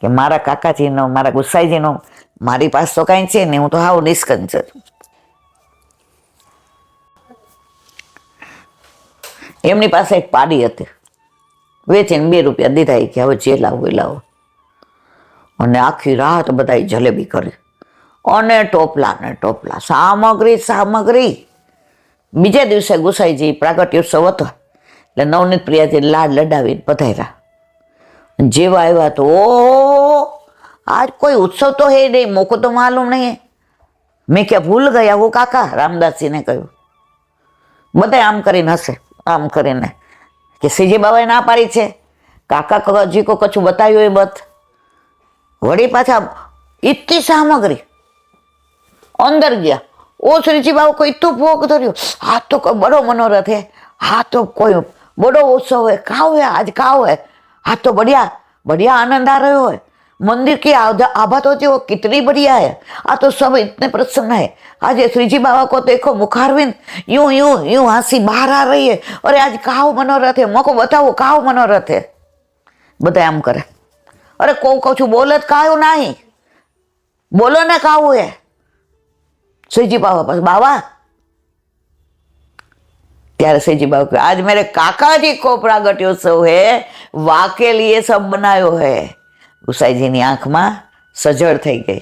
कि मारा काकाजी नो, मारा गुसाईजी नो, मारी पास तो कई छे नहीं, हूँ तो हाव निष्कंच छुं। एमनी पास एक पाड़ी हती, वेचीने 2 રૂપિયા दीधा कि हवे जे लावो लावो। अने आखी रात बधाई जलेबी करी अने टोपला ने टोपला सामग्री सामग्री। बीजे दिवसे गुसाईजी प्रागट्योत्सव हतो એટલે નવનીત પ્રિયાજી લાડ લડાવીને પધાર્યા। जेवा आव्या तो ओ आज कोई उत्सव तो है नहीं, मोको तो मालूम नहीं है। મેં ક્યાં ભૂલ ગયા હું કાકા, રામદાસજીને કહ્યું. બધા આમ કરીને હશે, આમ કરીને કે શ્રીજી બાબાએ ના પાડી છે. કાકા હજી કો કછું બતાવ્યું એ બત વળી પાછા ઇતની સામગ્રી અંદર ગયા. ઓ શ્રીજી બાબા કોઈ તો ભોગ ધર્યો, હા તો કોઈ બડો મનોરથ है, હા તો कोई बड़ो उत्सव है, काव है आज काव है, हाँ तो बढ़िया बढ़िया आनंद आ रहा है, मंदिर की आभा तो जो कितनी बढ़िया है, आ तो सब इतने प्रसन्न है. आज श्री जी बाबा को देखो मुखारविंद यूं यूं यूं हंसी बाहर आ रही है, अरे आज काव मनोरथ है, मको बताओ काव मनोरथ है. બધા આમ કરે. અરે કહું છું બોલે કાયું નહીં, બોલો ને કાવું है. श्रीजी बाबा पास बाबा, ત્યારે श्रीजी बाबा को आज मेरे काका जी को प्रागट्योत्सव है, वाके लिए सब बनायो है. गुसाईजी ની આંખમાં સજળ થઈ ગઈ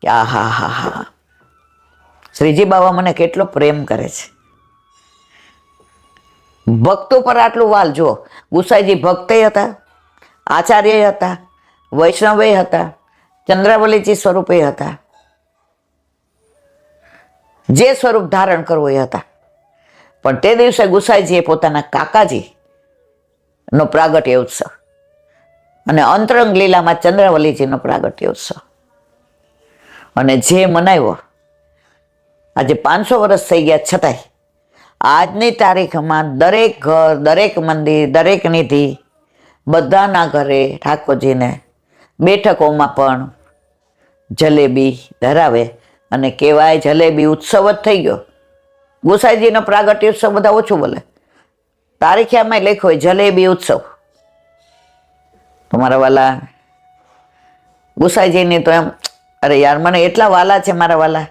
કે આ હા હા હા, શ્રીજી બાબા મને કેટલો પ્રેમ કરે છે. ભક્તો પર આટલું વાલ. જો ગુસાઈજી ભક્તે હતા, આચાર્ય હતા, વૈષ્ણવે હતા, ચંદ્રાવલીજી સ્વરૂપે હતા, જે સ્વરૂપ ધારણ કરવું એ હતા. પણ તે દિવસે ગુસાઈજીએ પોતાના કાકાજી નો પ્રાગટ્ય ઉત્સવ અને અંતરંગ લીલામાં ચંદ્રાવલીજીનો પ્રાગટ્ય ઉત્સવ અને જે મનાવ્યો. આજે 500 વર્ષ થઈ ગયા છતાંય આજની તારીખમાં દરેક ઘર, દરેક મંદિર, દરેક નિધિ, બધાના ઘરે ઠાકોરજીને બેઠકોમાં પણ જલેબી ધરાવે અને કહેવાય જલેબી ઉત્સવ જ થઈ ગયો. ગુસાઈજીનો પ્રાગટ્ય ઉત્સવ બધા ઓછું બોલે, તારીખિયામાં લખ્યું હોય જલેબી ઉત્સવ. તમારા વાલા ગુસાઈજીની તો એમ, અરે યાર મને એટલા વાલા છે મારા વાલા.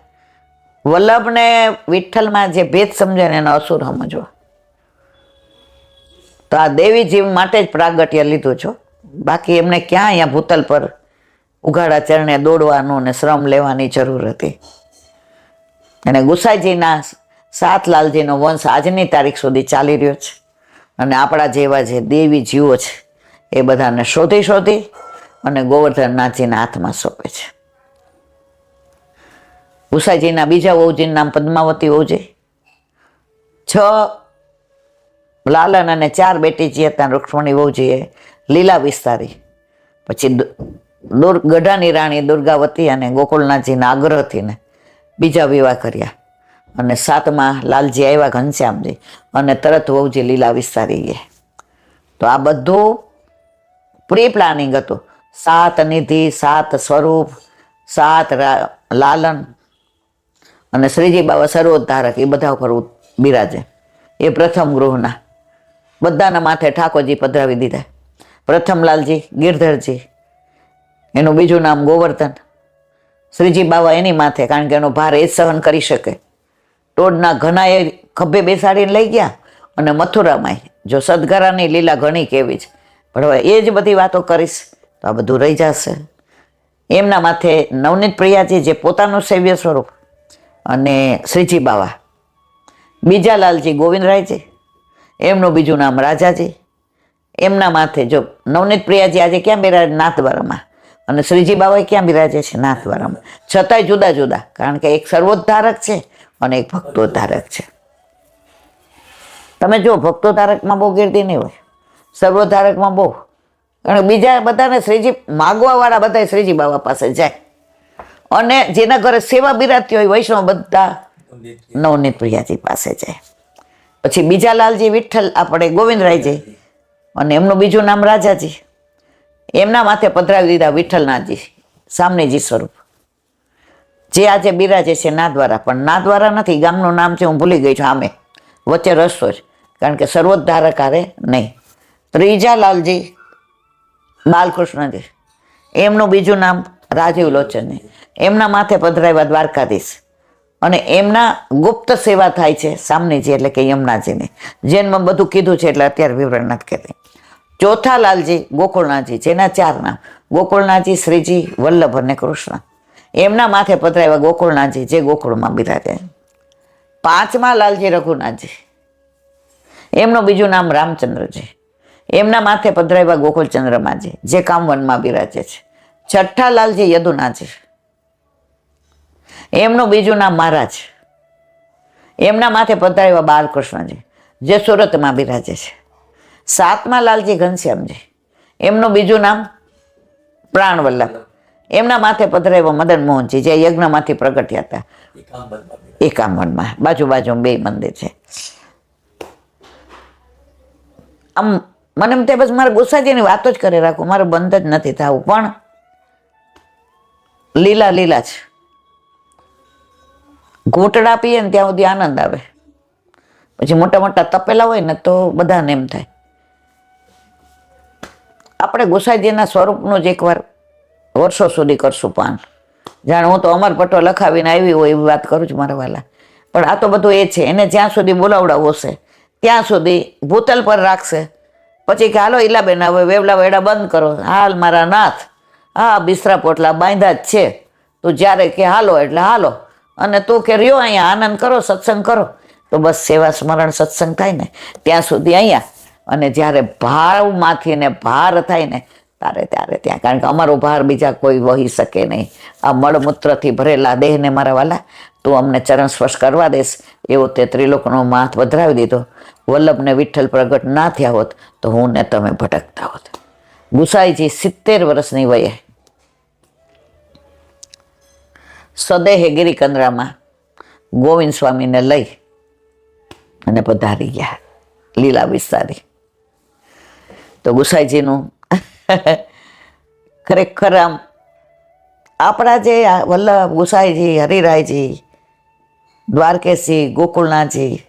વલ્લભને વિઠ્ઠલમાં જે ભેદ સમજે ને એનો અસુર સમજવા. તો આ દેવીજી માટે જ પ્રાગટ્ય લીધું છો, બાકી એમને ક્યાં અહીંયા ભૂતલ પર ઉઘાડા ચરણે દોડવાનું ને શ્રમ લેવાની જરૂર હતી. અને ગુસાઈજીના સાતલાલજીનો વંશ આજની તારીખ સુધી ચાલી રહ્યો છે. અને આપણા જેવા જે દેવી જીવો છે એ બધાને શોધી શોધી અને ગોવર્ધનનાથજીના હાથમાં સોંપે છે. ગુસાઈજીના બીજા વહુજીનું નામ પદ્માવતી વહુજી. 6 લાલન અને 4 બેટીજી હતા રૂક્ષ્મણી વહુજીએ લીલા વિસ્તારી. પછી ગઢાની રાણી દુર્ગાવતી અને ગોકુળનાથજીના આગ્રહથી ને બીજા વિવાહ કર્યા. અને 7મા લાલજી આવ્યા ઘનશ્યામજી અને તરત વહુજી લીલા વિસ્તારી ગયા. તો આ બધું પ્રી પ્લાનિંગ હતું. 7 નિધિ, 7 સ્વરૂપ, 7 લાલન અને શ્રીજી બાબા સર્વોદ્ધારક એ બધા ઉપર બિરાજે. એ પ્રથમ ગૃહના બધાના માથે ઠાકોરજી પધરાવી દીધા. પ્રથમ લાલજી ગિરધરજી, એનું બીજું નામ ગોવર્ધન. શ્રીજી બાબા એની માથે, કારણ કે એનો ભાર એ જ સહન કરી શકે. ટોડના ઘણા એ ખભે બેસાડીને લઈ ગયા અને મથુરામાં જો સદગરાની લીલા ઘણી કેવી છે. પણ હવે એ જ બધી વાતો કરીશ તો આ બધું રહી જશે. એમના માથે નવનીત પ્રિયાજી જે પોતાનું સેવ્ય સ્વરૂપ અને શ્રીજી બાબા. બીજા લાલજી ગોવિંદરાયજી, એમનું બીજું નામ રાજાજી. એમના માથે જો નવનીત પ્રિયાજી આજે ક્યાં બિરાજે? નાથદ્વારામાં. અને શ્રીજી બાબા ક્યાં બિરાજે છે? નાથદ્વારામાં. છતાંય જુદા જુદા, કારણ કે એક સર્વોદ્ધારક છે અને એક ભક્તોદ્ધારક છે. તમે જો ભક્તોદ્ધારકમાં બહુ ગીર્દી નહીં હોય, સર્વોદ્ધારકમાં બહુ. કારણ કે બીજા બધાને શ્રીજી માગવાવાળા બધા શ્રીજી બાબા પાસે જાય અને જેના ઘરે સેવા બિરાજતી હોય વૈષ્ણવ બધા નવનીત પ્રિયાજી પાસે જાય. પછી બીજા લાલજી વિઠ્ઠલ આપણે ગોવિંદરાયજી અને એમનું બીજું નામ રાજાજી. એમના માથે પધરાવી દીધા વિઠ્ઠલનાથજી સામનેજી સ્વરૂપ, જે આજે બિરાજે છે નાથદ્વારા. પણ નાથદ્વારા નથી, ગામનું નામ છે, હું ભૂલી ગઈ છું. આમે વચ્ચે રસ્તો જ, કારણ કે સર્વોદ્ધારક આરે નહીં. ત્રીજા લાલજી બાલકૃષ્ણજી, એમનું બીજું નામ રાજીવ લોચનજી. એમના માથે પધરાવ્યા દ્વારકાધીશ અને એમના ગુપ્ત સેવા થાય છે સામનેજી એટલે કે યમુનાજીની. જેનમાં બધું કીધું છે એટલે અત્યારે વિવરણ નથી કહેતી. ચોથા લાલજી ગોકુળનાથજી, જેના 4 નામ ગોકુળનાથજી, શ્રીજી, વલ્લભ અને કૃષ્ણ. એમના માથે પધરાવ્યા ગોકુળનાથજી, જે ગોકુળમાં બિરાજે. 5મા લાલજી રઘુનાથજી, એમનું બીજું નામ રામચંદ્રજી. એમના માથે પધરાવ્યા ગોકુળચંદ્રમાજી, જે કામવનમાં બિરાજે છે. 6ઠા લાલજી યદુનાથજી, એમનું બીજું નામ મહારાજ. એમના માથે પધારેવા બાલકૃષ્ણજી, જે સુરતમાં બિરાજે છે. 7મા લાલજી ઘનશ્યામજી, એમનું બીજું નામ પ્રાણવલ્લભ. એમના માથે પધરાવ્યા મદન મોહનજી, જે યજ્ઞમાંથી પ્રગટ્યા હતા એકાંબનમાં. બાજુ બે મંદિર છે. આમ મને એમ તે બસ મારે ગુસ્સાજીની વાતો જ કરી રાખું, મારે બંધ જ નથી થવું. પણ લીલા લીલા છે. ઘૂંટડા પીએ ને ત્યાં સુધી આનંદ આવે, પછી મોટા મોટા તપેલા હોય ને તો બધાને એમ થાય. આપણે ગુસાઈજીના સ્વરૂપનું જ એકવાર વર્ષો સુધી કરશું પાન. જાણે હું તો અમર પટ્ટો લખાવીને આવી હોય એવી વાત કરું છું મારા વાલા. પણ આ તો બધું એ છે, એને જ્યાં સુધી બોલાવડાવો છે ત્યાં સુધી ભૂતલ પર રાખશે. પછી કે હાલો ઈલાબેન હવે વેવલા વેડા બંધ કરો. હાલ મારા નાથ, હા બિસ્તરા પોટલા બાંધ્યા જ છે, તું જ્યારે કે હાલો એટલે હાલો, અને તું કે રહ્યો અહીંયા આનંદ કરો, સત્સંગ કરો. તો બસ સેવા સ્મરણ સત્સંગ થાય ને ત્યાં સુધી અહીંયા, અને જ્યારે ભાવમાંથી ને ભાર થાય ને ત્યારે ત્યાં. કારણ કે અમારો ભાર બીજા કોઈ વહી શકે નહીં. આ મળમૂત્રથી ભરેલા દેહને મારા વાલા તું અમને ચરણ સ્પર્શ કરવા દેશ એવો તે ત્રિલોકનો માથ વધરાવી દીધો. વલ્લભને વિઠ્ઠલ પ્રગટ ના થયા હોત તો હું ને તમે ભટકતા હોત. ગુસાઈજી 70 વર્ષની વયે સદેહે ગિરિકંદરામાં ગોવિંદ સ્વામીને લઈ અને પધારી ગયા લીલા વિસ્તારી. તો ગુસાઈજીનું ખરેખર આમ આપણા જે વલ્લભ ગુસાઈજી, હરિરાયજી, દ્વારકેશજી, ગોકુળનાથજી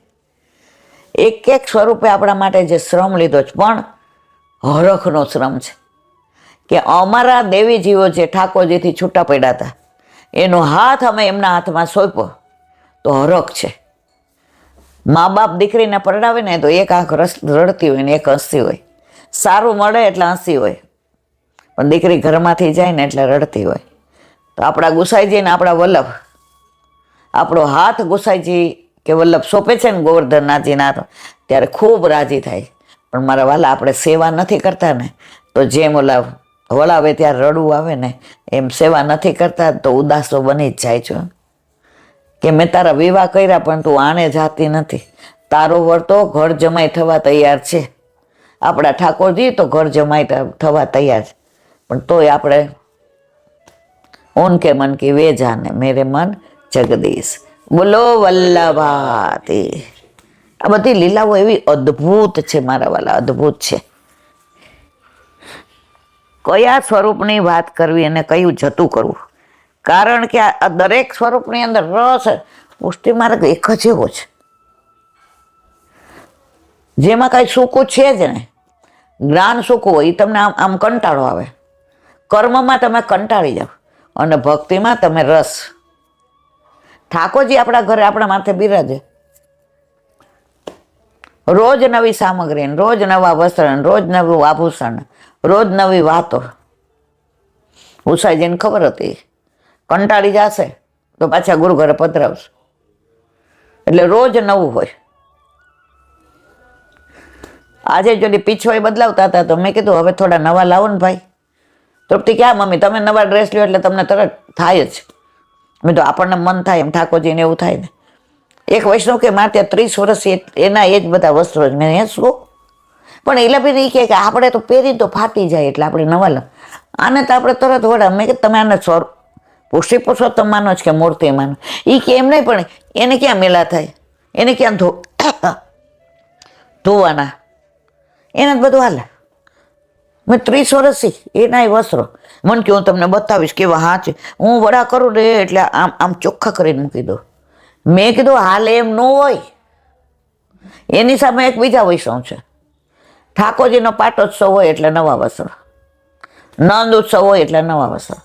એક સ્વરૂપે આપણા માટે જે શ્રમ લીધો છે, પણ હરખનો શ્રમ છે. કે અમારા દેવીજીઓ જે ઠાકોરજીથી છૂટા પડ્યા હતા એનો હાથ અમે એમના હાથમાં સોંપ્યો તો હરખ છે. મા બાપ દીકરીને પરણાવે ને તો એક આંખ રડતી હોય ને એક હસતી હોય. સારું મળે એટલે હસતી હોય, પણ દીકરી ઘરમાંથી જાય ને એટલે રડતી હોય. તો આપણા ગુસાઈજી ને આપણા વલ્લભ, આપણો હાથ ગુસાઈજી કે વલ્લભ સોંપે છે ને ગોવર્ધનનાથજીના હાથ, ત્યારે ખૂબ રાજી થાય. પણ મારા વાલા આપણે સેવા નથી કરતા ને તો જેમ વળાવે ત્યારે રડવું આવે ને એમ સેવા નથી કરતા તો ઉદાસો બની જ જાય છો. કે મેં તારા વિવાહ કર્યા પણ તું આણે જાતી નથી. તારો વર તો ઘર જમાઈ થવા તૈયાર છે, આપણા ઠાકોરજી તો ઘર જમાઈ થવા તૈયાર છે, પણ તોય આપણે ઉનકે મન કી વે જાને મેરે મન જગદીશ બોલો વલ્લભાતી. આ બધી લીલાઓ એવી અદ્ભુત છે મારા વાલા, અદ્ભુત છે. કયા સ્વરૂપની વાત કરવી અને કયું જતું કરવું, કારણ કે આ દરેક સ્વરૂપની અંદર રસ પુષ્ટિ માર્ગ એક જ એવો છે જેમાં કઈ સૂકું છે જ ને. જ્ઞાન સૂકું હોય એ તમને આમ કંટાળો આવે, કર્મમાં તમે કંટાળી જાઓ, અને ભક્તિમાં તમે રસ. ઠાકોરજી આપણા ઘરે આપણા માથે બિરાજે, રોજ નવી સામગ્રી, રોજ નવા વસ્ત્ર, રોજ નવું આભૂષણ, રોજ નવી વાતો. ઉષાજીને ખબર હતી કંટાળી જશે તો પાછા ગુરુ ઘરે પધરાવશે, એટલે રોજ નવું હોય. આજે જો પીછવાઈ બદલાવતા હતા તો મેં કીધું હવે થોડા નવા લાવો ને ભાઈ. તૃપ્તિ ક્યાં મમ્મી તમે નવા ડ્રેસ લ્યો એટલે તમને તરત થાય જ. મેં તો આપણને મન થાય એમ, ઠાકોરજીને એવું થાય ને. એક વૈષ્ણવ કે મારે ત્યાં 30 વર્ષ એના એ જ બધા વસ્ત્રો જ. મેં એ શું પણ એટલે બી નહીં કે આપણે તો પહેરી તો ફાટી જાય એટલે આપણે નવા લો. આને તો આપણે તરત વડા. મેં કે તમે આને પુષ્ટિ પુરુષોત્તમ માનો જ કે મૂર્તિ માનો? એ કે એમ નહીં, પણ એને ક્યાં મેલા થાય, એને ક્યાં ધોવાના, એને જ બધું હાલે. મેં 30 વર્ષથી એના એ વસ્ત્રો મને કે હું તમને બતાવીશ કેવા હા છે. હું વડા કરું ને એટલે આમ ચોખ્ખા કરીને મૂકી દઉં. મેં કીધું હાલ એમ ન હોય. એની સામે એક બીજા વૈષ્ણવ છે, ઠાકોરજીનો પાટોત્સવ હોય એટલે નવા વસ્ત્ર, નંદ ઉત્સવ હોય એટલે નવા વસ્ત્ર,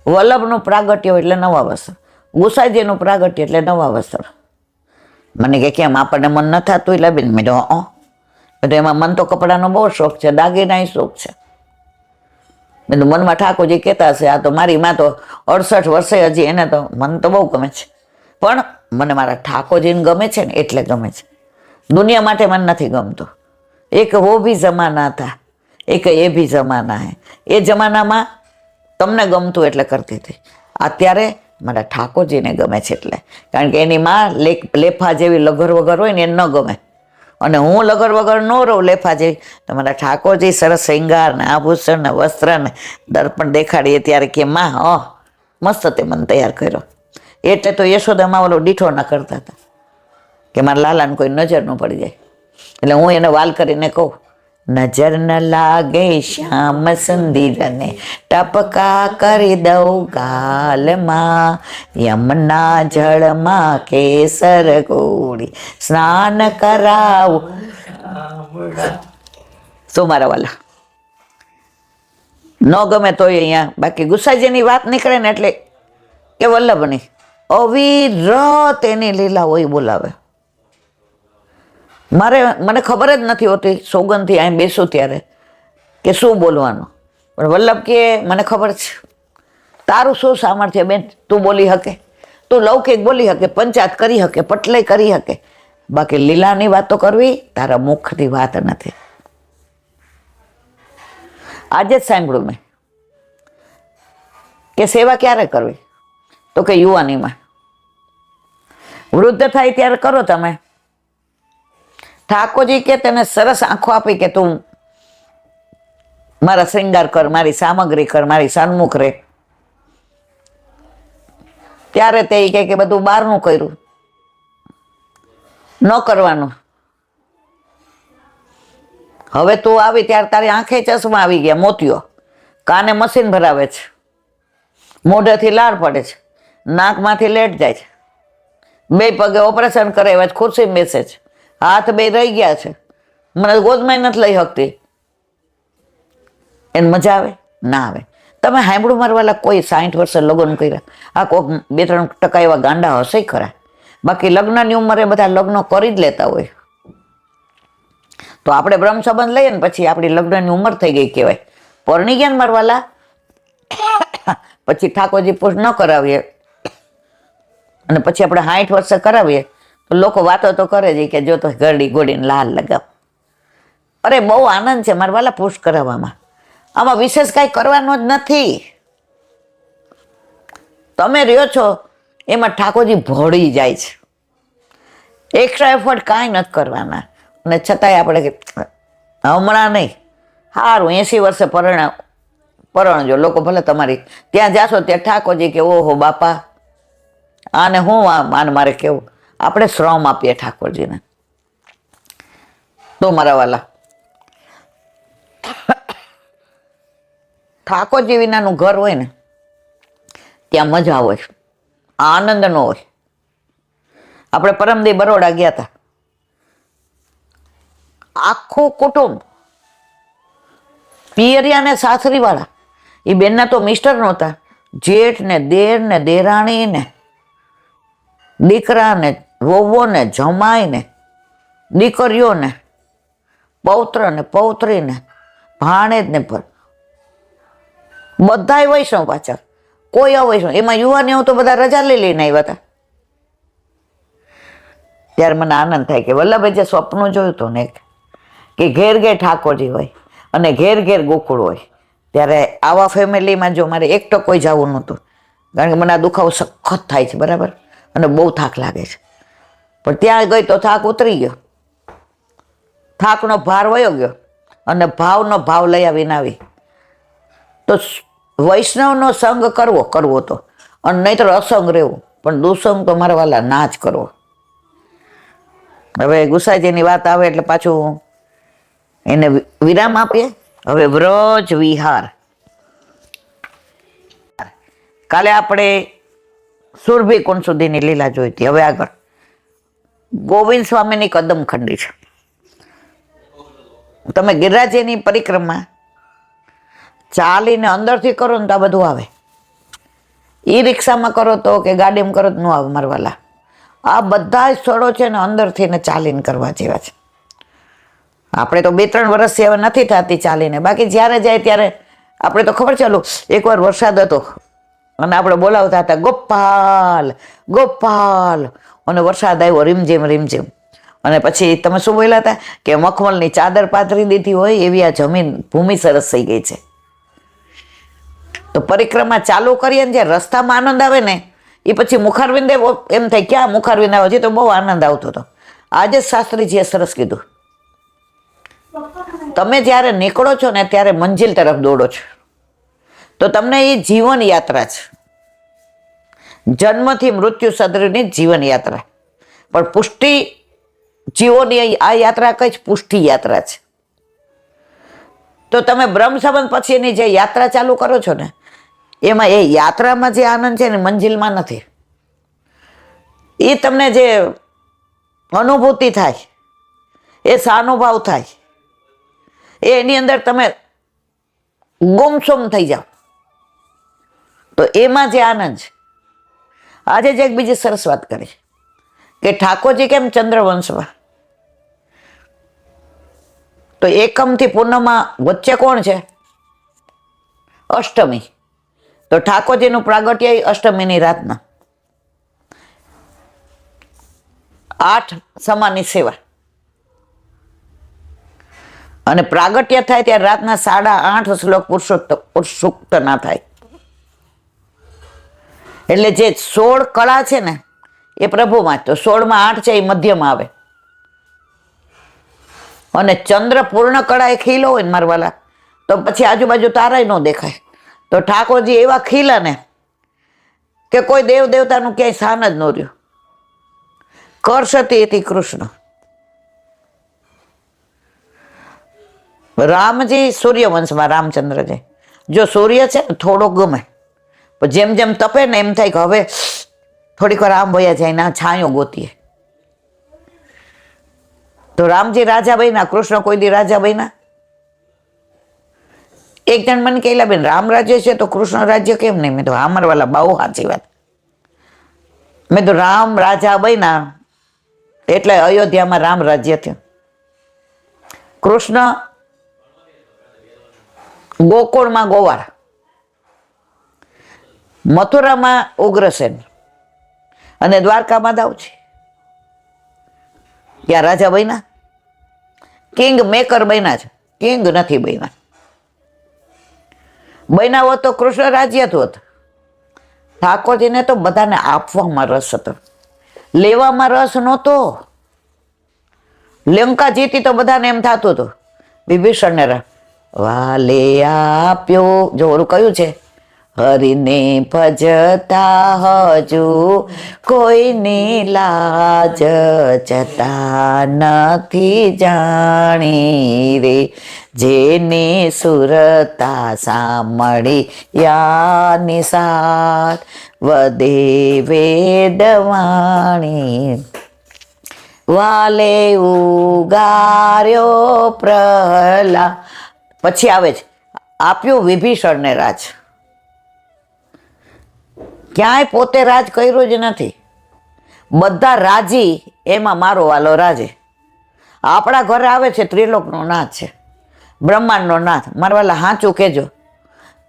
વલ્લભનું પ્રાગટ્ય હોય એટલે નવા વસ્ત્ર, ગુસાઈજીનું પ્રાગટ્ય એટલે નવા વસ્ત્ર. મને કે કેમ આપણને મન ન થતું એટલે બેન? મેં તો એમાં મન તો કપડાનો બહુ શોખ છે, દાગીનાય શોખ છે. મેં તો મનમાં ઠાકોરજી કહેતા હશે આ તો મારી માં તો 68 વર્ષે હજી એને તો મન તો બહુ ગમે છે, પણ મને મારા ઠાકોરજીને ગમે છે ને એટલે ગમે છે. દુનિયા માટે મને નથી ગમતું. એક વો ભી જમાના હતા, એક એ ભી જમાના હે. એ જમાનામાં તમને ગમતું એટલે કરતી હતી, અત્યારે મારા ઠાકોરજીને ગમે છે એટલે, કારણ કે એની માં લેફા જેવી લગર વગર હોય ને એ ન ગમે, અને હું લગર વગર ન રહું લેફા જેવી. તો મારા ઠાકોરજી સરસ શૃંગાર ને આભૂષણ ને વસ્ત્ર ને દર્પણ દેખાડીએ ત્યારે કે માં મસ્ત તે મને તૈયાર કર્યો. એટલે તો યશોદામાં ઓલો દીઠો ના કરતા હતા કે મારા લાલાને કોઈ નજર ન પડી જાય. એટલે હું એને વાલ કરીને કહું, નજર ન લાગે શ્યામ સુંદરને ટપકા કરી દઉં ગાલમાં, યમના જળમાં કેસર ગોળી સ્નાન કરાવું. શું મારા વાલા ન ગમે તોય અહીંયા બાકી ગુસાઈજીની વાત નીકળે ને એટલે એ વલ્લભની અવિરત એની લીલા હોય બોલાવે. મને ખબર જ નથી હોતી સોગંદથી અહીં બેસું ત્યારે કે શું બોલવાનું, પણ વલ્લભ કે મને ખબર છે તારું શું સામર્થ્ય બેન, તું બોલી શકે, તું લૌકિક બોલી શકે, પંચાયત કરી શકે, પટલાઈ કરી શકે, બાકી લીલાની વાતો કરવી તારા મુખથી વાત નથી. આજે જ સાંભળ્યું મેં કે સેવા ક્યારે કરવી, તો કે યુવાનીમાં, વૃદ્ધ થાય ત્યારે કરો તમે. ઠાકોરજી કે તેને સરસ આંખો આપી કે તું મારા શ્રૃંગાર કર, મારી સામગ્રી કર, મારી સન્મુખ રહે. ત્યારે તે કે બધું બહારનું કર્યું, ન કરવાનું. હવે તું આવી ત્યારે તારી આંખે ચશ્મા આવી ગયા, મોતિયો, કાને મશીન ભરાવે છે, મોઢેથી લાળ પડે છે, નાકમાંથી લેટ જાય છે, બે પગે ઓપરેશન કરાવ્યા છે, ખુરશી બેસે છે, હાથ બે રહી ગયા છે, મને ગોદમાં નથી લઈ શકતી. એને મજા આવે ના આવે? તમે સાંભળું મારવાલા કોઈ 60 વર્ષે લગ્ન કર્યા, આ કોઈક 2-3% એવા ગાંડા હશે ખરા, બાકી લગ્નની ઉંમરે બધા લગ્નો કરી જ લેતા હોય. તો આપણે બ્રહ્મ સંબંધ લઈએ ને પછી આપણી લગ્નની ઉંમર થઈ ગઈ કહેવાય, પરણી ગયા ને મારવાલા. પછી ઠાકોરજી પૂછ ન કરાવીએ અને પછી આપણે 60 વર્ષે કરાવીએ તો લોકો વાતો તો કરે છે કે જો તો ગરડી ગોડીને લાલ લગાવ. અરે બહુ આનંદ છે મારા વાલા પુષ્ટ કરાવવામાં, આમાં વિશેષ કાંઈ કરવાનું જ નથી. તમે રહ્યો છો એમાં ઠાકોરજી ભળી જાય છે, એક્સ્ટ્રા એફર્ટ કાંઈ નથી કરવાના. અને છતાંય આપણે હમણાં નહીં, સારું 80 વર્ષે પરણજો, લોકો ભલે તમારી ત્યાં જાશો ત્યાં ઠાકોરજી કે ઓહો બાપા આને હું આને મારે કેવું. આપણે શ્રમ આપીએ ઠાકોરજીને. તો મારા વાલા ઠાકોરજી વિનાનું ઘર હોય ને ત્યાં મજા હોય, આનંદ ન હોય. આપણે પરમદી બરોડા ગયા હતા, આખું કુટુંબ, પિયરિયા ને સાસરી વાળા, એ બેનના તો મિસ્ટર નહોતા, જેઠ ને દેર ને દેરાણી ને દીકરા ને વહુઓ ને જમાઈ ને દીકરીઓ ને પૌત્ર ને પૌત્રી ને ભાણેજ ને બધાય વૈષ્ણવ પાછળ, કોઈ અવૈષ્ણવ. એમાં યુવાનીઓ તો બધા રજા લઈ લઈને આવ્યા હતા. ત્યારે મને આનંદ થાય કે વલ્લભે જે સ્વપ્ન જોયું હતું ને કે ઘેર ઘેર ઠાકોરજી હોય અને ઘેર ઘેર ગોકુળ હોય, ત્યારે આવા ફેમિલીમાં જો મારે એક ટકોય જવું નહોતું, કારણ કે મને આ દુખાવો સખત થાય છે બરાબર, અને બહુ થાક લાગે છે. પણ ત્યાં ગઈ તો થાક ઉતરી ગયો, થાકનો ભાર વયો ગયો અને ભાવનો ભાવ લઈ આવીને આવી. તો વૈષ્ણવનો સંગ કરવો તો, અને નહીં તો અસંગ રહેવું, પણ દુસંગ તો મારા વાલા ના જ કરવો. હવે ગુસાઈજીની વાત આવે એટલે પાછું એને વિરામ આપીએ. હવે વ્રજ વિહાર, કાલે આપણે સુરભી કુંડ સુધીની લીલા જોઈતી. હવે આગળ ગોવિંદ સ્વામીની કદમ ખંડી છે. તમે ગિરિરાજની પરિક્રમા ચાલીને અંદરથી કરો ને તો આ બધું આવે. ઈ રિક્ષામાં કરો તો કે ગાડીમાં કરો તો ન આવે મારવાલા. આ બધા સ્થળો છે ને અંદરથી ને ચાલીને કરવા જેવા છે. આપણે તો 2-3 વર્ષથી હવે નથી થતી ચાલીને, બાકી જ્યારે જાય ત્યારે આપણે તો ખબર ચાલો એકવાર વરસાદ હતો અને આપણે બોલાવતા હતા ગોપાલ ગોપાલ, અને વરસાદ આવ્યો રીમઝીમ રીમઝીમ, અને પછી તમે શું બોલ્યા હતા કે મખમલની ચાદર પાથરી દીધી હોય એવી આ જમીન ભૂમિ સરસ થઈ ગઈ છે. તો પરિક્રમા ચાલુ કરીએ ને જે રસ્તામાં આનંદ આવે ને એ પછી મુખારવિંદે એમ થાય ક્યાં મુખારવિંદ આવે, હજી તો બહુ આનંદ આવતો હતો. આજે જ શાસ્ત્રીજીએ સરસ કીધું, તમે જ્યારે નીકળો છો ને ત્યારે મંજિલ તરફ દોડો છો, તો તમને એ જીવન યાત્રા છે, જન્મથી મૃત્યુ સદરીની જીવન યાત્રા. પણ પુષ્ટિ જીવોની આ યાત્રા કઈ જ પુષ્ટિ યાત્રા છે. તો તમે બ્રહ્મ સંબંધ પછીની જે યાત્રા ચાલુ કરો છો ને, એમાં એ યાત્રામાં જે આનંદ છે ને મંજિલમાં નથી. એ તમને જે અનુભૂતિ થાય, એ સાનુભાવ થાય, એની અંદર તમે ગુમસુમ થઈ જાઓ, તો એમાં જે આનંદ છે. આજે જ એક બીજી સરસ વાત કરી કે ઠાકોરજી કેમ ચંદ્રવંશમાં, તો એકમથી પૂર્ણમાં વચ્ચે કોણ છે? અષ્ટમી. તો ઠાકોરજીનું પ્રાગટ્ય અષ્ટમીની રાતના 8 સમાની સેવા, અને પ્રાગટ્ય થાય ત્યારે રાતના 8:30 શ્લોક પુરુષોક્તના થાય. એટલે જે 16 કળા છે ને એ પ્રભુમાં, તો 16માં 8 છે એ મધ્યમાં આવે. અને ચંદ્ર પૂર્ણ કળા એ ખીલો હોય ને મારવાલા, તો પછી આજુબાજુ તારાય ન દેખાય. તો ઠાકોરજી એવા ખીલા ને કે કોઈ દેવ દેવતાનું ક્યાંય સ્થાન જ ન રહ્યું. કર્ષતિ ઇતિ કૃષ્ણ. રામજી સૂર્યવંશમાં, રામચંદ્રજી, જો સૂર્ય છે ને થોડો ગમે, પણ જેમ જેમ તપે ને એમ થાય કે હવે થોડીક વાર આમ વયા જાય ના છાંયો ગોતીએ. તો રામજી રાજા બન્યા, કૃષ્ણ કોઈ દી રાજા બન્યા? એક જણ મને કહેલા, બેન રામ રાજ્ય છે તો કૃષ્ણ રાજ્ય કેમ નહીં? મેં તો અમાર વાલા બહુ સાચી વાત. મેં તો રામ રાજા બન્યા એટલે અયોધ્યામાં રામ રાજ્ય થયું. કૃષ્ણ ગોકુળમાં ગોવાળ, મથુરામાં ઉગ્રસેન અને દ્વારકામાં દાઉજી. ક્યાં રાજા બન્યા? કિંગ મેકર બન્યા છે, કિંગ નથી બન્યા. બન્યા હોત તો કૃષ્ણ રાજ્ય હોત. ઠાકોરજીને તો બધાને આપવામાં રસ હતો, લેવામાં રસ નહોતો. લંકા જીતી તો બધાને એમ થતું હતું વિભીષણને વાલે આપ્યો, જો ઓલું કયું છે, હરિને ભજતા હજુ કોઈની લાજ જતા નથી જાણી રે, જેને સુરતા સાંભળી યાની સાત વદે વેદવાણી. વાલે ઉગાર્યો પ્રહલાદ. પછી આવે છે આપ્યું વિભીષણને રાજ. ક્યાંય પોતે રાજ કર્યું જ નથી, બધા રાજી એમાં મારો વાલો રાજે. આપણા ઘરે આવે છે ત્રિલોકનો નાથ છે, બ્રહ્માંડનો નાથ. મારા વાલા સાચું કહેજો,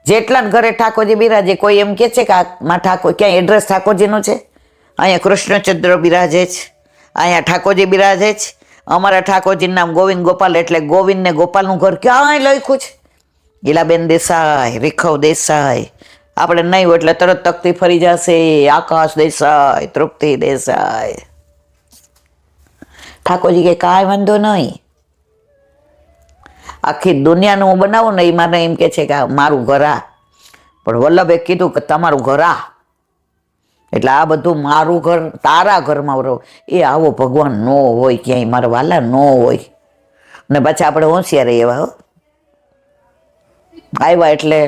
જેટલા ઘરે ઠાકોરજી બિરાજે, કોઈ એમ કે છે કે આમાં ઠાકોર ક્યાંય એડ્રેસ ઠાકોરજીનું છે? અહીંયા કૃષ્ણચંદ્ર બિરાજે છે, અહીંયા ઠાકોરજી બિરાજે છે. અમારા ઠાકોરજીનું નામ ગોવિંદ ગોપાલ, એટલે ગોવિંદ ને ગોપાલનું ઘર ક્યાંય લખ્યું છે? ગીલાબેન દેસાઈ, રીખવ દેસાઈ. આપણે નહીં હોય એટલે તરત તકતી ફરી જશે, આકાશ દેસાઈ, તૃપ્તિ દેસાઈ. ઠાકોરજી કે કાંઈ વાંધો નહીં, આખી દુનિયાનું હું બનાવું ને એ મને એમ કે છે કે મારું ઘર આ. પણ વલ્લભે કીધું કે તમારું ઘર આ, એટલે આ બધું મારું ઘર તારા ઘરમાં રહો. એ આવો ભગવાન ન હોય ક્યાંય, મારા વાલા ન હોય. ને પાછા આપણે હોશિયાર એવા હો આવ્યા. એટલે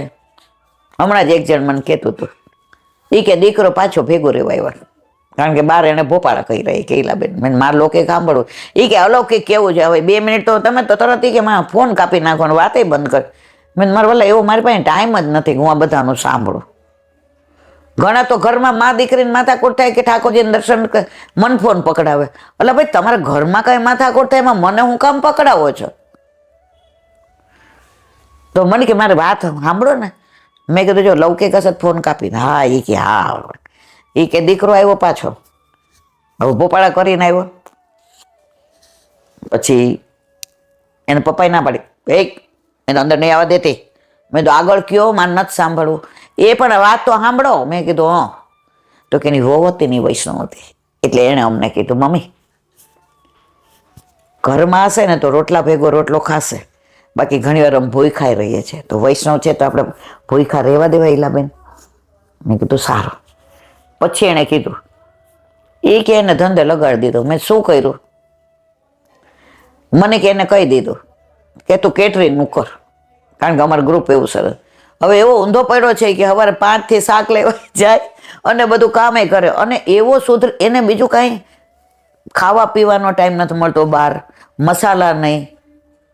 હમણાં જ એક જણ મને કહેતું હતું, એ કે દીકરો પાછો ભેગો રહેવા આવ્યો, કારણ કે બાર એને ભોપાળા કહી રહી કૈલાબેન. મેં મારા લોકો સાંભળવું, એ કે અલૌકિક કેવું છે, હવે 2 મિનિટ તો તમે તો તરત કે મારા ફોન કાપી નાખવાનો, વાતે બંધ કર. મેં મારા વલ્લા એવો મારી પાસે ટાઈમ જ નથી કે હું આ બધાનું સાંભળું. ઘણા તો ઘરમાં મા દીકરીને માથાકૂટ થાય કે ઠાકોરજીને દર્શન મન ફોન પકડાવે. એટલે ભાઈ તમારા ઘરમાં કઈ માથાકૂટ થાય એમાં મને હું કામ પકડાવો છો? તો મને કે મારે વાત સાંભળો ને. મેં કીધું જો લૌકિક હશે ફોન કાપી. હા એ કે હા. એ કે દીકરો આવ્યો પાછો, હવે ભોપાળા કરીને આવ્યો. પછી એને પપ્પાએ ના પાડી, એક એને અંદર નહીં આવવા દેતી. મેં તો આગળ કયો મારે નથી સાંભળવું. એ પણ વાત તો સાંભળો. મેં કીધું તો કે એની વહુ હતી ની વૈષ્ણવ હતી. એટલે એણે અમને કીધું, મમ્મી ઘરમાં હશે ને તો રોટલા ભેગો રોટલો ખાશે, બાકી ઘણી વાર અમે ભૂખ્યા રહીએ છીએ, તો વૈષ્ણવ છે તો આપણે ભૂખ્યા રહેવા દેવા ઈલાબેન. મેં કીધું સારું. પછી એણે કીધું એ કે એને ધંધે લગાડી દીધો. મેં શું કર્યું? મને કે એને કહી દીધું કે તું કેટરિંગનું કર, કારણ કે અમારું ગ્રુપ એવું સરસ. હવે એવો ઊંધો પડ્યો છે કે સવારે 5 થી શાક લેવા જાય અને બધું કામે કરે, અને એવો સુધર એને બીજું કાંઈ ખાવા પીવાનો ટાઈમ નથી મળતો, બહાર મસાલા નહીં,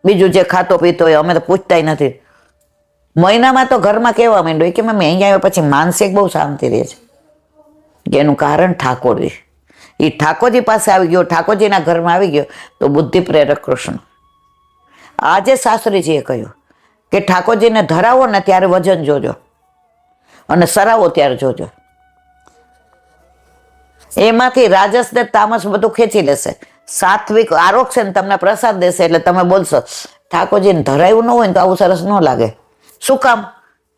બીજું જે ખાતો પીતો હોય અમે તો પૂછતાય નથી. મહિનામાં તો ઘરમાં કહેવા માંડ્યો કે મમ્મી અહીંયા આવ્યા પછી માનસિક બહુ શાંતિ રહે છે. કે એનું કારણ ઠાકોરજી. એ ઠાકોરજી પાસે આવી ગયો, ઠાકોરજીના ઘરમાં આવી ગયો તો બુદ્ધિ પ્રેરક કૃષ્ણ. આજે શાસ્ત્રીજીએ કહ્યું કે ઠાકોરજીને ધરાવો ને ત્યારે વજન જોજો અને સરાવો ત્યારે જોજો. એમાંથી રાજસ ને તામસ બધું ખેંચી લેશે. સાત્વિક આરોગશે ને તમને પ્રસાદ દેશે એટલે તમે બોલશો ઠાકોરજીને ધરાયું ન હોય ને તો આવું સરસ ન લાગે. શું કામ?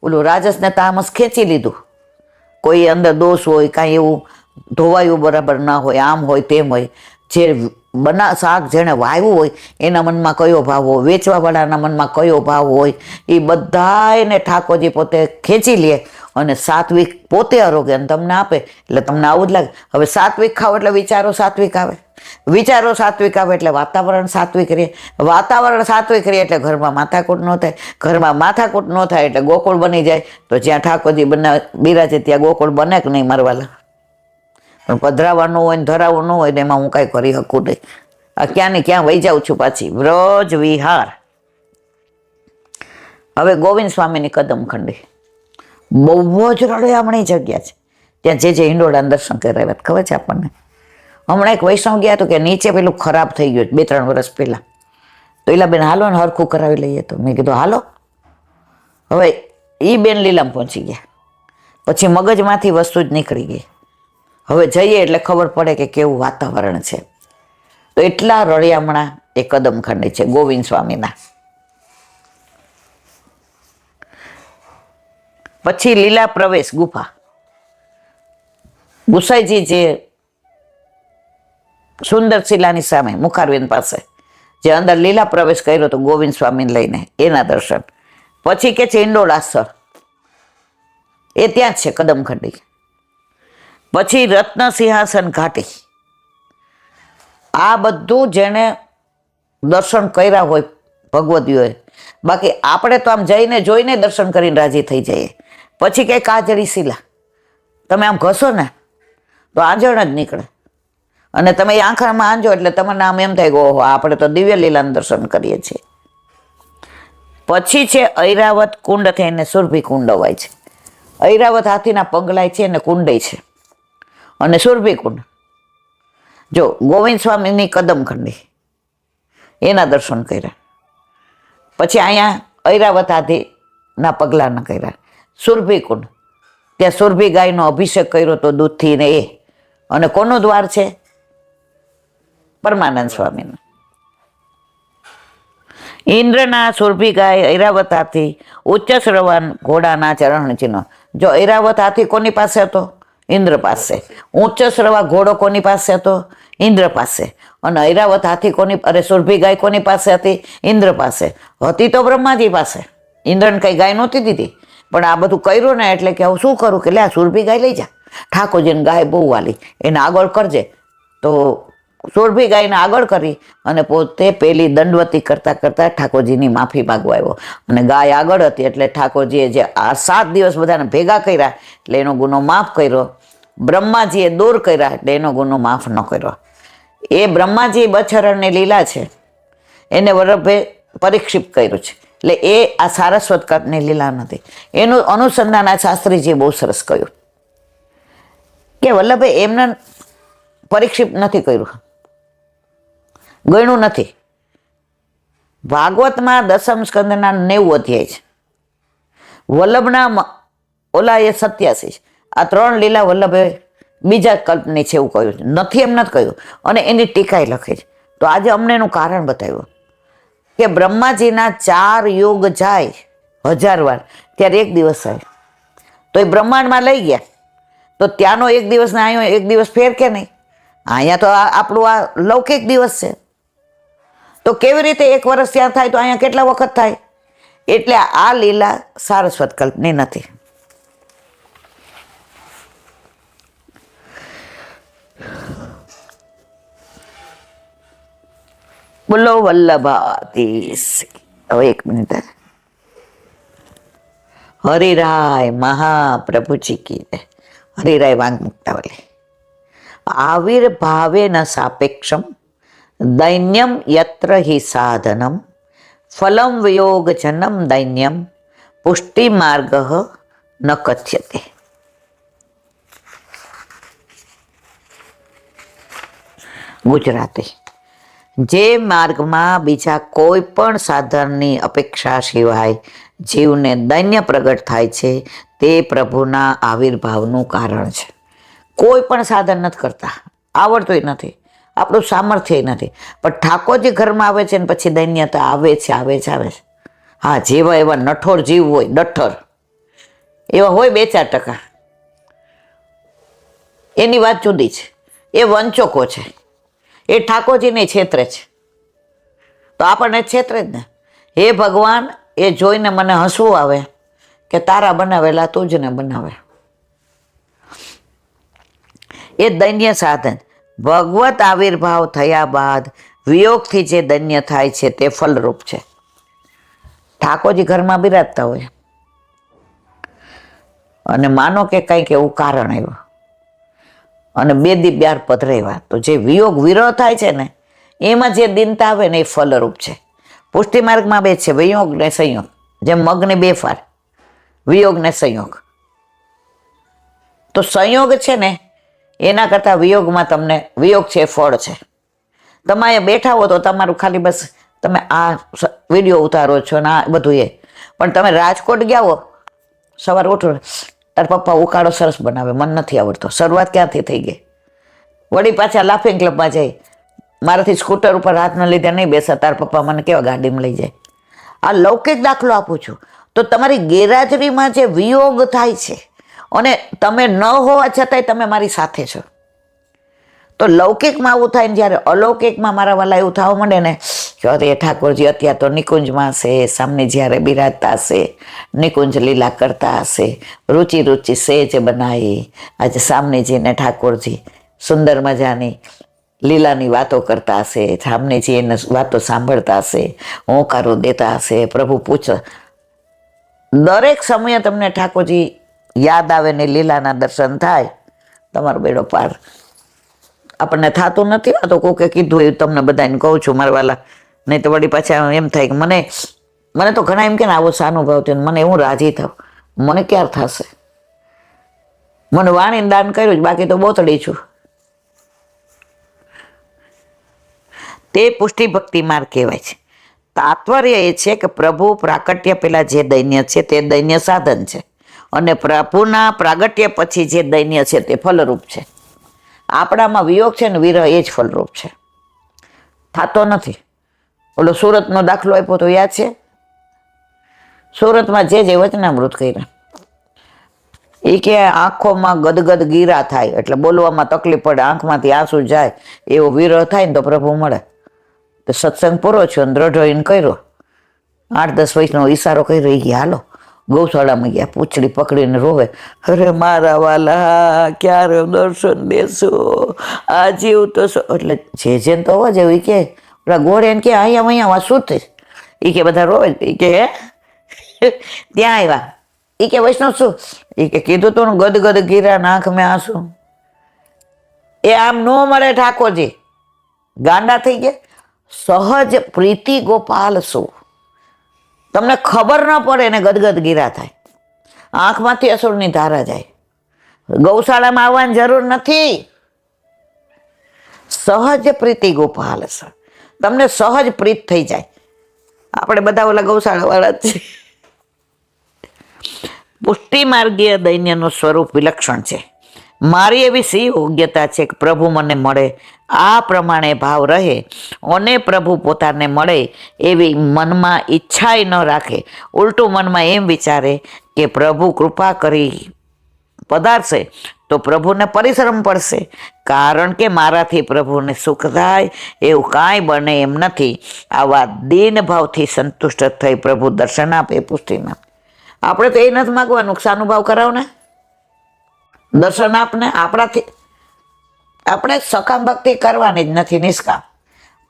ઓલું રાજસ ને તામસ ખેંચી લીધું. કોઈ અંદર દોષ હોય, કાંઈ એવું ધોવાયું બરાબર ના હોય, આમ હોય તેમ હોય. જે શાક જેણે વાવ્યું હોય એના મનમાં કયો ભાવ હોય, વેચવાવાળાના મનમાં કયો ભાવ હોય, એ બધાને ઠાકોરજી પોતે ખેંચી લે અને સાત્વિક પોતે આરોગ્ય તમને આપે એટલે તમને આવું જ લાગે. હવે સાત્વિક ખાવ એટલે વિચારો સાત્વિક આવે, વિચારો સાત્વિક આવે એટલે વાતાવરણ સાત્વિક રહે, વાતાવરણ સાત્વિક રહે એટલે ઘરમાં માથાકૂટ ન થાય, ઘરમાં માથાકૂટ ન થાય એટલે ગોકુળ બની જાય. તો જ્યાં ઠાકોરજી બિરાજે ત્યાં ગોકુળ બને કે નહીં મારવાલા? પણ પધરાવાનું હોય ને ધરાવવું ન હોય ને એમાં હું કાંઈ કરી શકું નહીં. આ ક્યાં ને ક્યાં વહી જાઉં છું પાછી. વ્રજ વિહાર. હવે ગોવિંદ સ્વામીની કદમખંડી બહુ જ રળિયામણી જગ્યા છે. ત્યાં જે હિંડોળાના દર્શન કરાવ્યા ખબર છે આપણને. હમણાં એક વૈષ્ણવ ગયા તો કે નીચે પેલું ખરાબ થઈ ગયું 2-3 વર્ષ પહેલા, તો એલા બેન હાલો ને હરખું કરાવી લઈએ. તો મેં કીધું હાલો. હવે એ બેન લીલામ પહોંચી ગયા, પછી મગજમાંથી વસ્તુ જ નીકળી ગઈ. હવે જઈએ એટલે ખબર પડે કે કેવું વાતાવરણ છે. તો એટલા રળિયામણા એ કદમખંડી છે ગોવિંદ સ્વામીના. પછી લીલા પ્રવેશ ગુફા. ગુસાઈજી જે સુંદર શિલાની સામે મુખારવિંદ પાસે જે અંદર લીલા પ્રવેશ કર્યો તો ગોવિંદ સ્વામીને લઈને, એના દર્શન. પછી કે છે ઈંડોળાસર, એ ત્યાં જ છે કદમખંડી. પછી રત્ન સિંહાસન ઘાટી. આ બધું જેણે દર્શન કર્યા હોય ભગવતીઓએ, બાકી આપણે તો આમ જઈને જોઈને દર્શન કરીને રાજી થઈ જઈએ. પછી કંઈક કાજળી શિલા, તમે આમ ઘસો ને તો આંજણ જ નીકળે, અને તમે એ આંખમાં આંજો એટલે તમને આમ એમ થાય કે ઓહો આપણે તો દિવ્ય લીલાનું દર્શન કરીએ છીએ. પછી છે ઐરાવત કુંડ થઈને સુરભી કુંડ હોય છે. ઐરાવત હાથીના પગલાય છે અને કુંડય છે, અને સુરભી કુંડ. જો ગોવિંદ સ્વામીની કદમખંડી એના દર્શન કર્યા. પછી અહીંયા ઐરાવત હાથીના પગલાના કર્યા. સુરભી કુંડ, ત્યાં સુરભી ગાયનો અભિષેક કર્યો તો દૂધથી ને એ. અને કોનું દ્વાર છે? પરમાનંદ સ્વામીનું. ઇન્દ્રના સુરભી ગાય, ઐરાવત હાથી, ઉચ્ચ શ્રવણ ઘોડાના ચરણ ચિહ્નો. જો ઐરાવત હાથી કોની પાસે હતો? ઇન્દ્ર પાસે. ઉચ્ચ શ્રવા ઘોડો કોની પાસે હતો? ઇન્દ્ર પાસે. અને ઐરાવત હાથી સુરભી ગાય કોની પાસે હતી? ઇન્દ્ર પાસે. હતી તો બ્રહ્માજી પાસે. ઇન્દ્રને કઈ ગાય નહોતી દીધી, પણ આ બધું કર્યું ને એટલે કે હું શું કરું કે લે આ સુરભી ગાય લઈ જા, ઠાકોરજીને ગાય બહુ વાલી, એને આગળ કરજે. તો સુરભી ગાયને આગળ કરી અને પોતે પેલી દંડવતી કરતા કરતા ઠાકોરજીની માફી માગવા આવ્યો. અને ગાય આગળ હતી એટલે ઠાકોરજીએ જે આ 7 દિવસ બધાને ભેગા કર્યા એટલે એનો ગુનો માફ કર્યો. બ્રહ્માજીએ દૂર કર્યા એટલે એનો ગુનો માફ ન કર્યો. એ બ્રહ્માજી બછરણની લીલા છે એને વલ્લભે પરિક્ષિપ્ત કર્યું છે, એટલે એ આ સારસ્વત કટની લીલા નથી. એનું અનુસંધાન આ શાસ્ત્રીજીએ બહુ સરસ કહ્યું કે વલ્લભે એમને પરિક્ષિપ્ત નથી કર્યું, ગણ્યું નથી. ભાગવતમાં 10મ સ્કંદના 90 અધ્યાય છે, વલ્લભના ઓલા એ 87 છે. આ 3 લીલા વલ્લભે બીજા કલ્પની છે એવું કહ્યું છે, નથી એમ નથી કહ્યું. અને એની ટીકાઈ લખી છે. તો આજે અમને એનું કારણ બતાવ્યું કે બ્રહ્માજીના 4 યુગ જાય 1000 વાર ત્યારે એક દિવસ આવે તો એ બ્રહ્માંડમાં લઈ ગયા તો ત્યાંનો એક દિવસ ને અહીંયા એક દિવસ ફેર કે નહીં? અહીંયા તો આપણું આ લૌકિક દિવસ છે, તો કેવી રીતે એક વર્ષ ત્યાં થાય તો અહીંયા કેટલા વખત થાય? એટલે આ લીલા સારસ્વત કલ્પની નથી. બોલો વલ્લભાધીશ. હવે 1 મિનિટ. હરિરાય મહાપ્રભુજી કી જય. હરિરાય વાંગ મુક્તાવલી. આવિર્ભાવેન સાપેક્ષમ દૈન્યમ યત્ર હિ સાધનમ ફલમ વિયોગ જનમ દૈન્યમ પુષ્ટિ માર્ગ ન કથ્યતે. ગુજરાતી. જે માર્ગમાં બીજા કોઈ પણ સાધનની અપેક્ષા સિવાય જીવને દૈન્ય પ્રગટ થાય છે તે પ્રભુના આવિર્ભાવનું કારણ છે. કોઈ પણ સાધન નથી કરતા, આવડતું નથી, આપણું સામર્થ્ય નથી, પણ ઠાકોરજી ઘરમાં આવે છે ને પછી દૈન્યતા આવે છે. હા, જેવા એવા નઠોર જીવ હોય, ડઠ્ઠર એવા હોય 2-4%, એની વાત જુદી છે. એ વંચકો છે, એ ઠાકોરજીને છેતરે છે, તો આપણને છેતરે જ ને. હે ભગવાન, એ જોઈને મને હસવું આવે કે તારા બનાવેલા તું જ ને બનાવે. એ દૈન્ય સાધન. ભગવત આવિર્ભાવ થયા બાદ વિયોગથી જે દૈન્ય થાય છે તે ફલરૂપ છે. ઠાકોરજી ઘરમાં બિરાજતા હોય અને માનો કે કંઈક એવું કારણ આવ્યું અને 2 દી 2 પધરાવ્યા, તો જે વિયોગ વિરહ થાય છે ને એમાં જે દિનતા આવે ને એ ફલરૂપ છે. પુષ્ટિ માર્ગમાં 2 છે, વિયોગ ને સંયોગ. જેમ મગને 2 ફાર, વિયોગ ને સંયોગ. તો સંયોગ છે ને એના કરતાં વિયોગમાં તમને વિયોગ છે, ફળ છે. તમે અહીંયા બેઠા હો તો તમારું ખાલી બસ તમે આ વિડીયો ઉતારો છો ને આ બધું એ, પણ તમે રાજકોટ ગયા હો, સવારે ઉઠો તાર પપ્પા ઉકાળો સરસ બનાવે, મને નથી આવડતો. શરૂઆત ક્યાંથી થઈ ગઈ? વળી પાછા લાફિંગ ક્લબમાં જાય, મારાથી સ્કૂટર ઉપર હાથના લીધે નહીં બેસા, તાર પપ્પા મને કેવા ગાડીમાં લઈ જાય. આ લૌકિક દાખલો આપું છું. તો તમારી ગેરહાજરીમાં જે વિયોગ થાય છે અને તમે ન હોવા છતાંય તમે મારી સાથે છો, તો લૌકિકમાં આવું થાય ને જ્યારે અલૌકિકમાં મારા વાલા એવું થવા માંડે ને કે અરે ઠાકોરજી અત્યારે તો નિકુંજમાં હશે, સામને જ્યારે બિરાજતા હશે, નિકુંજ લીલા કરતા હશે, રુચિ સેજ બનાવી, આજે સામને જઈને ઠાકોરજી સુંદર મજાની લીલાની વાતો કરતા હશે, સામનેજી એને વાતો સાંભળતા હશે, હોંકારો દેતા હશે, પ્રભુ પૂછ. દરેક સમયે તમને ઠાકોરજી યાદ આવે ને લીલાના દર્શન થાય, તમારો બેડો પાર. આપણને થતું નથી. આ તો કોકે કીધું એવું તમને બધાને કહું છું મારા વાલા, નહીં તો વળી પાછા એમ થાય કે મને તો ઘણા એમ કે ને આવો સાનુભાવ થયો, મને હું રાજી થાવ. મને ક્યારે થશે? મને વાણીને દાન કર્યું જ, બાકી તો બોતડી છું. તે પુષ્ટિ ભક્તિ માર્ગ કહેવાય છે. તાત્પર્ય એ છે કે પ્રભુ પ્રાકટ્ય પેલા જે દૈન્ય છે તે દૈન્ય સાધન છે અને પ્રભુના પ્રાગટ્ય પછી જે દૈન્ય છે તે ફલરૂપ છે. આપણામાં વિયોગ છે ને વિરહ એ જ ફલરૂપ છે, થતો નથી. ઓલો સુરતનો દાખલો આપ્યો તો યાદ છે? સુરતમાં જે વચનામૃત કર્યા, એ કે આંખોમાં ગદગદ ગીરા થાય એટલે બોલવામાં તકલીફ પડે, આંખમાંથી આંસુ જાય, એવો વિરહ થાય ને તો પ્રભુ મળે. તો સત્સંગ પૂરો થયો, દ્રઢ કર્યો, 8-10 વર્ષનો ઈશારો કર્યો, એ ગયા હાલો ગૌશાળામાં ગયા, પૂંછડી પકડીને રોવે, અરે મારા વાલા ક્યારે દર્શન દેશો, આ જીવ તો એટલે જે તો હોવા જેવું. એ કે ઓલા ગોળે એને કે અહીંયા શું થઈ? એ કે બધા રોવે. એ કે ત્યાં આવ્યા. એ કે વૈષ્ણવ શું? એ કે કીધું તું ગદગદ ગીરા નાખ મેં આંસુ. એ આમ ન મળે ઠાકોરજી, ગાંડા થઈ ગયા. સહજ પ્રીતિ ગોપાલ શું, તમને ખબર ન પડે ને ગદગદ ગીરા થાય, આંખમાંથી અસુરની ધારા જાય. ગૌશાળામાં આવવાની જરૂર નથી. સહજ પ્રીતિ ગોપાલ, તમને સહજ પ્રીત થઈ જાય. આપણે બધા ઓલા ગૌશાળા વાળા જ છે. પુષ્ટિ માર્ગીય દૈન્યનું સ્વરૂપ વિલક્ષણ છે. મારી એવી સી યોગ્યતા છે કે પ્રભુ મને મળે, આ પ્રમાણે ભાવ રહે અને પ્રભુ પોતાને મળે એવી મનમાં ઈચ્છાય ન રાખે. ઉલટું મનમાં એમ વિચારે કે પ્રભુ કૃપા કરી પધારશે તો તો પ્રભુને પરિશ્રમ પડશે, કારણ કે મારાથી પ્રભુને સુખ થાય એવું કાંઈ બને એમ નથી. આવા દીન ભાવથી સંતુષ્ટ થઈ પ્રભુ દર્શન આપે, પુષ્ટિના. આપણે તો એ નથી માગવાનું સાનુભાવ કરાવને, દર્શન આપને. આપણાથી આપણે સકામ ભક્તિ કરવાની જ નથી, નિષ્કામ.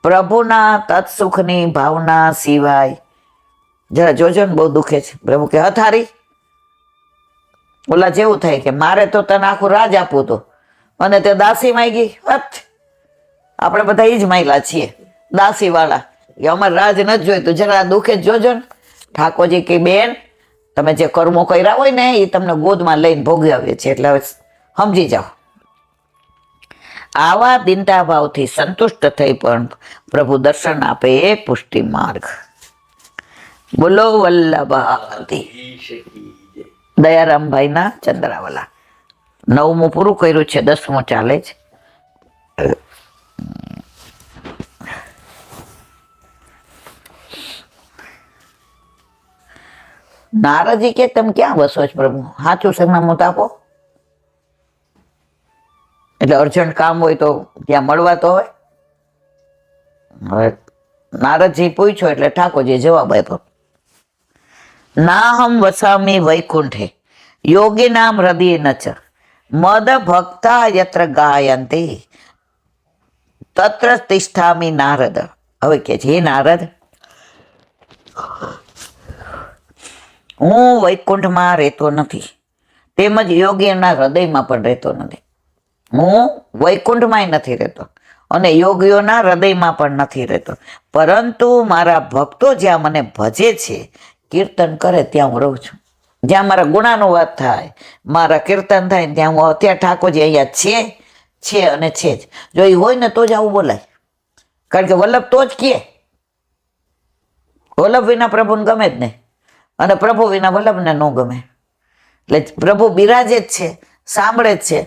પ્રભુના તત્સુખની ભાવના સિવાય જરા જોજો ને, બહુ દુખે છે. પ્રભુ કે હથારી, ઓલા જેવું થાય કે મારે તો તને આખું રાજ આપવું હતું અને તે દાસી માંગી. આપણે બધા એ જ માંગલા છીએ, દાસી વાળા, કે અમારે રાજ નથી જોઈતું. જરા દુખે જ જોજો ને. ઠાકોરજી કે બેન, તમે જે કર્મો કર્યા હોય ને એ તમને ગોદમાં લઈને ભોગવ્યા છે, એટલે હવે સમજી જાઓ. આવા દીનતા ભાવથી સંતુષ્ટ થઈ પણ પ્રભુ દર્શન આપે, એ પુષ્ટિ માર્ગ. બોલો વલ્લભાતી. ઈશ કી જય. દયારામભાઈના ચંદ્રાવાલા. 9મું પૂરું કર્યું છે, 10મું ચાલે છે. નારદજી કે તમે ક્યાં વસો છો પ્રભુ? સાચું સરનામું તો આપો. એટલે અર્જન્ટ કામ હોય તો ત્યાં મળવા તો હોય. હવે નારદજી પૂછ્યો એટલે ઠાકોરજી જવાબ આપ્યો. નાહમ વસામી વૈકુંઠે યોગી નામ હૃદય નચ મદ ભક્તા યત્ર ગાયંતી તત્ર તિષ્ઠામી નારદ. હવે કે છે, હે નારદ, હું વૈકુંઠમાં રહેતો નથી, તેમજ યોગીઓના હૃદયમાં પણ રહેતો નથી. હું વૈકુંઠમાંય નથી રહેતો અને યોગીઓના હૃદયમાં પણ નથી રહેતો, પરંતુ મારા ભક્તો જ્યાં મને ભજે છે, કીર્તન કરે, ત્યાં હું રહું છું. જ્યાં મારા ગુણાનુવાદ થાય, મારા કીર્તન થાય ત્યાં હું, ત્યાં ઠાકોરજી અહીંયા છે અને છે જ. જો એ હોય ને તો જ આવું બોલાય, કારણ કે વલ્લભ તો જ કહે. વલ્લભ વિના પ્રભુને ગમે જ નહીં, અને પ્રભુ વિના વલ્લભને ન ગમે. એટલે પ્રભુ બિરાજે જ છે, સાંભળે જ છે.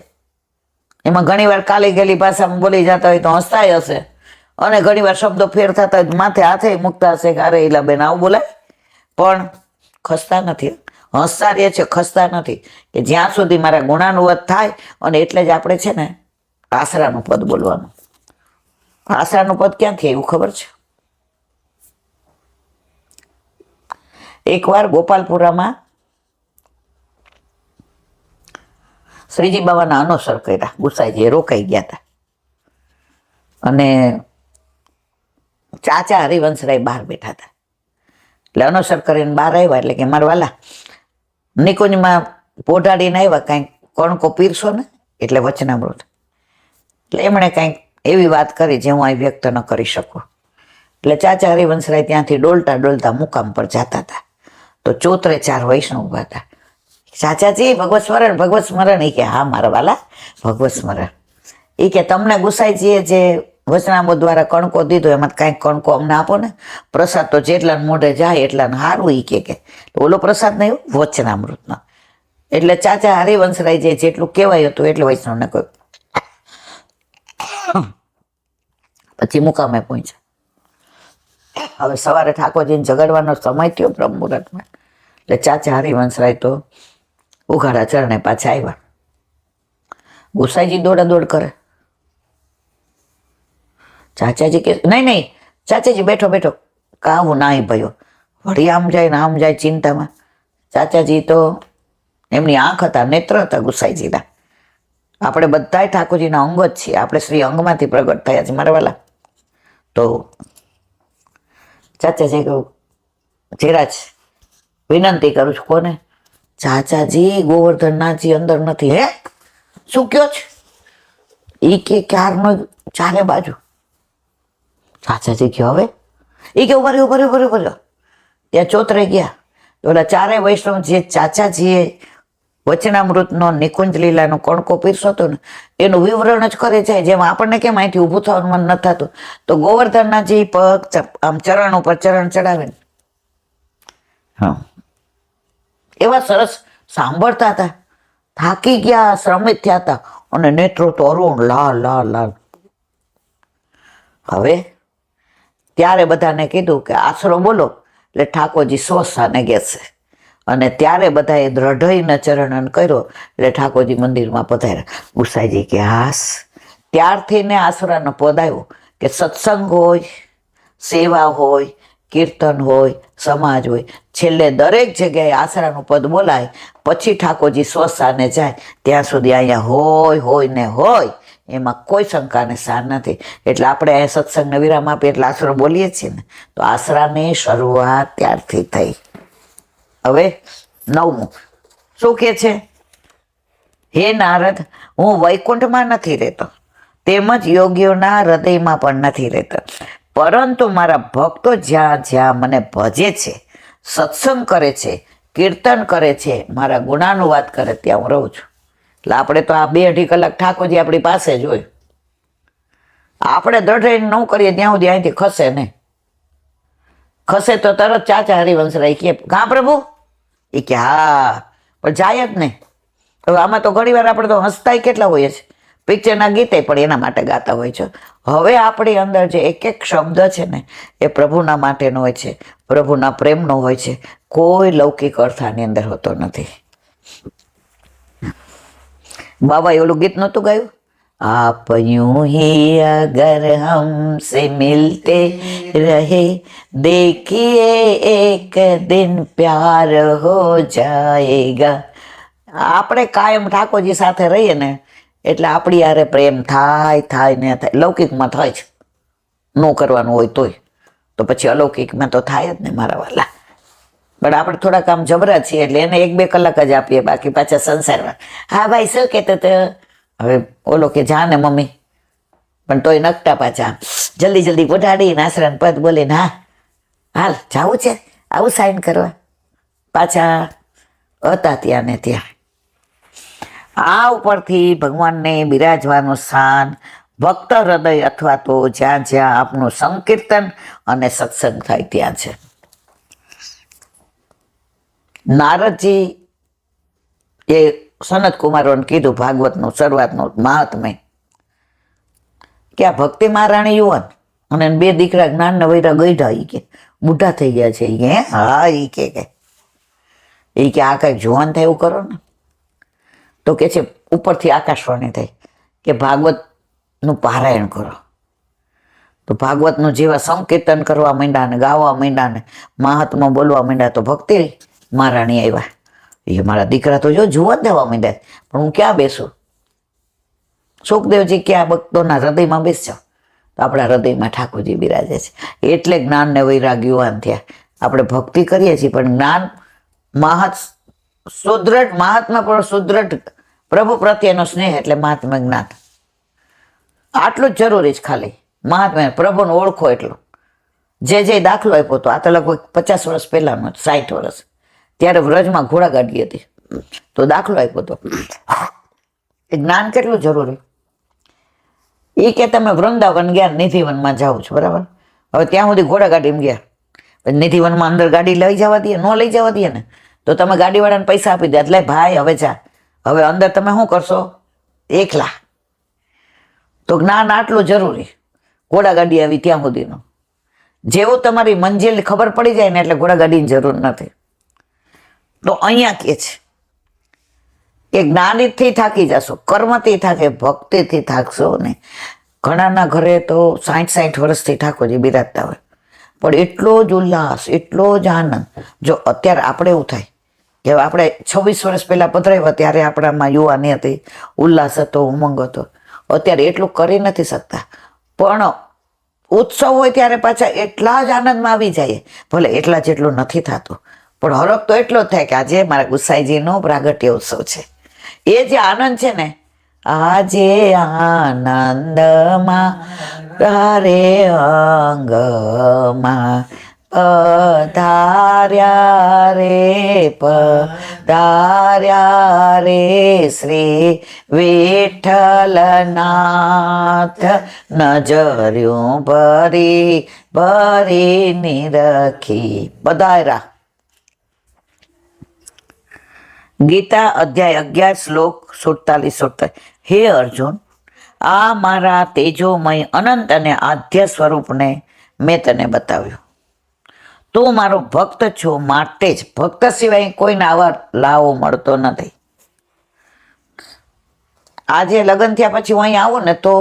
એમાં ઘણીવાર કાલી ગેલી ભાષામાં બોલી જતા હોય તો હસતાય હશે, અને ઘણીવાર શબ્દો ફેર થતા હોય માથે હાથે મૂકતા હશે કે અરે એલા બેન આવું બોલાય, પણ ખસતા નથી. હસતા રહે છે, ખસતા નથી. કે જ્યાં સુધી મારા ગુણાનુવાદ થાય, અને એટલે જ આપણે છે ને આશરાનું પદ બોલવાનું. આશરાનું પદ ક્યાંથી આવ્યું ખબર છે? એકવાર ગોપાલપુરામાં શ્રીજી બાબાના અનુસર કર્યા, ગુસાઈજી રોકાઈ ગયા હતા, અને ચાચા હરિવંશરાય બહાર બેઠા હતા. એટલે અનુસર કરીને બહાર આવ્યા, એટલે કે મારા વાલા નિકુંજમાં પોઢાડીને આવ્યા, કાંઈક કણકો પીરશો ને, એટલે વચનામૃત. એટલે એમણે કાંઈક એવી વાત કરી જે હું અહીં વ્યક્ત ન કરી શકું. એટલે ચાચા હરિવંશરાય ત્યાંથી ડોલતા ડોલતા મુકામ પર જતા હતા, તો ચોતરે 4 વૈષ્ણવ ઉભા હતા. ચાચાજી ભગવત સ્મરણ, ભગવત સ્મરણ. એ કે હા મારા વાલા, ભગવત સ્મરણ. એ કે તમને ગુસાઈજીએ જે વચનામૃત દ્વારા કણકો દીધો, એમાં કાંઈક કણકો અમને આપો ને, પ્રસાદ તો જેટલા મોઢે જાય એટલા સારું. એ કે ઓલો પ્રસાદ નહીં, વચનામૃતનો. એટલે ચાચા હરિવંશરાય જે જેટલું કહેવાય હતું એટલે વૈષ્ણવને કહ્યું. પછી મુકામે પહોંચ્યા. હવે સવારે ઠાકોરજીને જગાડવાનો સમય થયો બ્રહ્મ મુહૂર્તમાં. એટલે ચાચા હરિવંશરાય તો ઉઘાડા ચરણે પાછા આવ્યા. ગુસાઈજી દોડા દોડ કરે. ચાચાજી કે નહીં, ચાચાજી બેઠો બેઠો. કાવું નાય ભયો, વળી આમ જાય ને આમ જાય ચિંતામાં. ચાચાજી તો એમની આંખ હતા, નેત્ર હતા ગુસાઈજીના. આપણે બધા ઠાકોરજીના અંગ જ છીએ, આપણે શ્રી અંગમાંથી પ્રગટ થયા છે મારા વાલા. તો ચાચાજી કહ્યું, જીરાજ વિનંતી કરું છું. કોને? ચાચાજી ગોવર્ધનનાથજી અંદર નથી. હે શું કયો છે? એ કે ક્યારનો ચારે બાજુ. ચાચાજી કયો હવે? એ કે ઉભા રહ્યો. ત્યાં ચોતરે ગયા. ઓલા 4 વૈષ્ણવ જે ચાચાજીએ વચનામૃતનો નિકુંજ લીલાનો કણકો પીરસો હતો ને, એનું વિવરણ જ કરે છે. જેમ આપણને કેમ અહીંથી ઊભું થવાનું મન નથી થતું, તો ગોવર્ધનનાથજી પગ આમ ચરણ ઉપર ચરણ ચડાવે. હા, એવા સરસ સાંભળતા હતા. થાકી ગયા, શ્રમિત થયા હતા, અને નેત્રો તો અરુણ લાલ લાલ લાલ. હવે ત્યારે બધાને કીધું કે આશરો બોલો, એટલે ઠાકોરજી સ્વસ્થાને ગેસે. અને ત્યારે બધાએ દ્રઢઈને ચરણન કર્યો એટલે ઠાકોરજી મંદિરમાં પધાર્યા. ગુસાઈજી કે હાસ ત્યારથી ને આસરાનો પદ આવ્યો કે સત્સંગ હોય, સેવા હોય, કીર્તન હોય, સમાજ હોય, છેલ્લે દરેક જગ્યાએ આસરાનું પદ બોલાય પછી ઠાકોરજી સ્વસ્થાને જાય ત્યાં સુધી અહીંયા હોય ને હોય, એમાં કોઈ શંકાને સાર નથી. એટલે આપણે અહીંયા સત્સંગને વિરામ આપીએ એટલે આસરો બોલીએ છીએ ને, તો આસરાની શરૂઆત ત્યારથી થઈ. હવે 9મું શું કે છે? હે નારદ, હું વૈકુંઠમાં નથી રહેતો, તેમજ યોગીઓના હૃદયમાં પણ નથી રહેતો, પરંતુ મારા ભક્તો જ્યાં જ્યાં મને ભજે છે, સત્સંગ કરે છે, કીર્તન કરે છે, મારા ગુણાનુવાદ કરે ત્યાં હું રહું છું. એટલે આપણે તો આ 2-2.5 કલાક ઠાકોરજી આપણી પાસે જ હોય. આપણે દઢ ન કરીએ ત્યાં સુધી અહીંથી ખસે નહીં. ખસે તો તરત ચાચા હરિવંશરાય કે હા પ્રભુ, એ કે હા, પણ જાય જ નહીં. હવે આમાં તો ઘણી વાર આપણે તો હસતાય કેટલા હોઈએ છીએ, પિક્ચરના ગીતે પણ એના માટે ગાતા હોય છે. હવે આપણી અંદર જે એક એક શબ્દ છે ને એ પ્રભુના માટેનો હોય છે, પ્રભુના પ્રેમનો હોય છે, કોઈ લૌકિક અર્થ આની અંદર હોતો નથી. બાબાએ ઓલું ગીત નહોતું ગાયું? आप यूं ही अगर हमसे मिलते रहे, देखिए एक दिन प्यार हो जाएगा. આપણે કાયમ ઠાકોરજી સાથે રહીએ ને એટલે આપણી યારે પ્રેમ થાય ને થાય. લૌકિકમાં થાય છે, ન કરવાનું હોય તોય, તો પછી અલૌકિકમાં તો થાય જ ને મારા વાલા. પણ આપણે થોડાક આમ જબરા છીએ એટલે એને 1-2 કલાક જ આપીએ, બાકી પાછા સંસારમાં હા ભાઈ શું કહેતો તો. હવે ઓલો કે જા ને મમ્મી, પણ તોય નકટા પાછા જલ્દી પઢાડીને આસરાન પદ બોલીને હા હાલ જાવું છે, આવું સાઈન કરવા, પાછા હતા ત્યાં ને ત્યાં. આ ઉપરથી ભગવાનને બિરાજવાનું સ્થાન ભક્ત હૃદય અથવા તો જ્યાં જ્યાં આપનું સંકીર્તન અને સત્સંગ થાય ત્યાં છે. નારદજી એ સનત કુમારોને કીધું ભાગવતનું શરૂઆતનું મહાત્મય કે આ ભક્તિ મહારાણી યુવાન અને 2 દીકરા જ્ઞાન ને વૈરા ગઈઢા, ઈ કે બુઢા થઈ ગયા છે. ઈ કે હા, ઈ કે આ કઈક જુવાન થાય એવું કરો ને. તો કે છે ઉપરથી આકાશવાણી થઈ કે ભાગવતનું પારાયણ કરો. તો ભાગવતનું જેવા સંકીર્તન કરવા માંડ્યા ને ગાવા માંડ્યા ને મહાત્મા બોલવા માંડ્યા તો ભક્તિ મહારાણી આવ્યા. એ મારા દીકરા તો જો જુવાન થવા માંડ્યા, પણ હું ક્યાં બેસું? સુખદેવજી ક્યાં ભક્તોના હૃદયમાં બેસજો, તો આપણા હૃદયમાં ઠાકોરજી બિરાજે છે. એટલે જ્ઞાન ને વૈરાગ યુવાન થયા. આપણે ભક્તિ કરીએ છીએ પણ જ્ઞાન સુદૃઢ મહાત્મા પણ સુદૃઢ પ્રભુ પ્રત્યેનો સ્નેહ એટલે મહાત્મા જ્ઞાન. આટલું જ જરૂરી છે ખાલી. મહાત્મા પ્રભુને ઓળખો એટલું. જે દાખલો આપ્યો તો આ તો લગભગ 50 વર્ષ પહેલાનો, 60 વર્ષ, ત્યારે વ્રજમાં ઘોડાગાડી હતી તો દાખલો આપ્યો હતો. એ જ્ઞાન કેટલું જરૂરી. એ કે તમે વૃંદાવન ગયા, નિધિવનમાં જાઓ છો બરાબર, હવે ત્યાં સુધી ઘોડાગાડીમાં ગયા, નિધિવનમાં અંદર ગાડી લઈ જવા દે? ન લઈ જવા દે ને, તો તમે ગાડીવાળાને પૈસા આપી દે એટલે ભાઈ હવે જા, હવે અંદર તમે શું કરશો? એકલા. તો જ્ઞાન આટલું જરૂરી. ઘોડાગાડી આવી ત્યાં સુધીનું. જેવું તમારી મંજિલ ખબર પડી જાય ને એટલે ઘોડાગાડીની જરૂર નથી. તો અહીંયા કે છે કે જ્ઞાનીથી થાકી જશો, કર્મથી થાકે, ભક્તિથી થાકશો ને. ઘણાના ઘરે તો 60-60 વર્ષથી ઠાકોરજી બિરાજતા હોય, પણ એટલો જ ઉલ્લાસ, એટલો જ આનંદ. જો અત્યારે આપણે એવું થાય કે આપણે 26 વર્ષ પહેલા પધરાવ્યા ત્યારે આપણામાં યુવાની હતી, ઉલ્લાસ હતો, ઉમંગ હતો. અત્યારે એટલું કરી નથી શકતા, પણ ઉત્સવ હોય ત્યારે પાછા એટલા જ આનંદમાં આવી જાય. ભલે એટલા જેટલું નથી થતું, પણ હરખ તો એટલો જ થાય કે આજે મારા ગુસાઈજીનો પ્રાગટ્ય ઉત્સવ છે. એ જે આનંદ છે ને, આજે આનંદમાં તારે અંગમાં પધાર્યા રે શ્રી વિઠ્ઠલનાથ, નજર્યું ભરી નિરખી પધાર્યા. ગીતા અધ્યાય 11 શ્લોક 47-47. હે અર્જુન, આ મારા તેજોમય અનંત અને આદ્ય સ્વરૂપને મેં તને બતાવ્યું. તું મારો ભક્ત છો, માટે જ ભક્ત સિવાય કોઈને આવા લાવો મળતો નથી. આજે લગ્ન થયા પછી હું અહીં આવું ને તો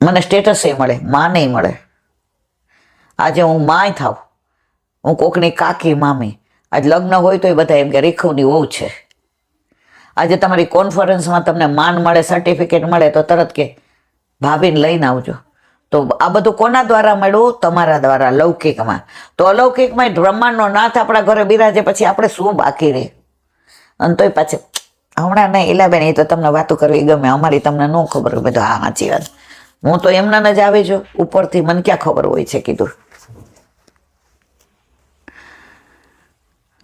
મને સ્ટેટસ મળે, માં નહીં મળે. આજે હું માય થાવ, હું કોકની કાકી મામી, આજ લગ્ન હોય તો એ બધા એમ કે રીખવની વહુ છે. આજે તમારી કોન્ફરન્સમાં તમને માન મળે, સર્ટિફિકેટ મળે તો તરત કે ભાભીને લઈને આવજો. તો આ બધું કોના દ્વારા મળ્યું? તમારા દ્વારા, લૌકિકમાં. તો અલૌકિકમાં બ્રહ્માંડનો નાથ આપણા ઘરે બિરાજે, પછી આપણે શું બાકી રહે? અને તોય પાછળ હમણાં નહીં એલા બેન, એ તો તમને વાતો કરવી ગમે, અમારી તમને ન ખબર હોય. બધું હા સાચી વાત, હું તો એમના જ આવી છું ઉપરથી, મને ક્યાં ખબર હોય છે કીધું.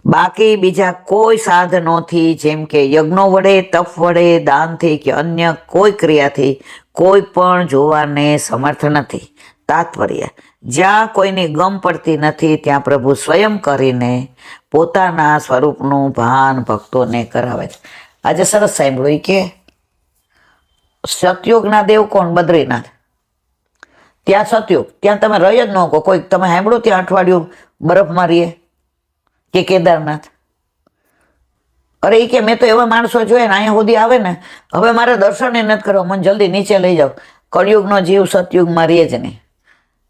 બાકી બીજા કોઈ સાધનોથી, જેમ કે યજ્ઞો વડે, તપ વડે, દાનથી કે અન્ય કોઈ ક્રિયાથી કોઈ પણ જોવાને સમર્થ નથી. તાત્પર્ય: જ્યાં કોઈની ગમ પડતી નથી ત્યાં પ્રભુ સ્વયં કરીને પોતાના સ્વરૂપનું ભાન ભક્તોને કરાવે છે. આજે સરસ સાંભળ્યું કે સતયુગના દેવ કોણ? બદ્રીનાથ. ત્યાં સતયુગ, ત્યાં તમે રહી જ ન કહો. કોઈ તમે સાંભળ્યું ત્યાં અઠવાડિયું બરફમાં રહીએ? કે કેદારનાથ? અરે એ કે મેં તો એવા માણસો જોયા ને અહીંયા સુધી આવે ને, હવે મારે દર્શન નથી કરવા, મને જલ્દી નીચે લઈ જાઓ. કળિયુગનો જીવ સતયુગમાં રહે જ નહીં.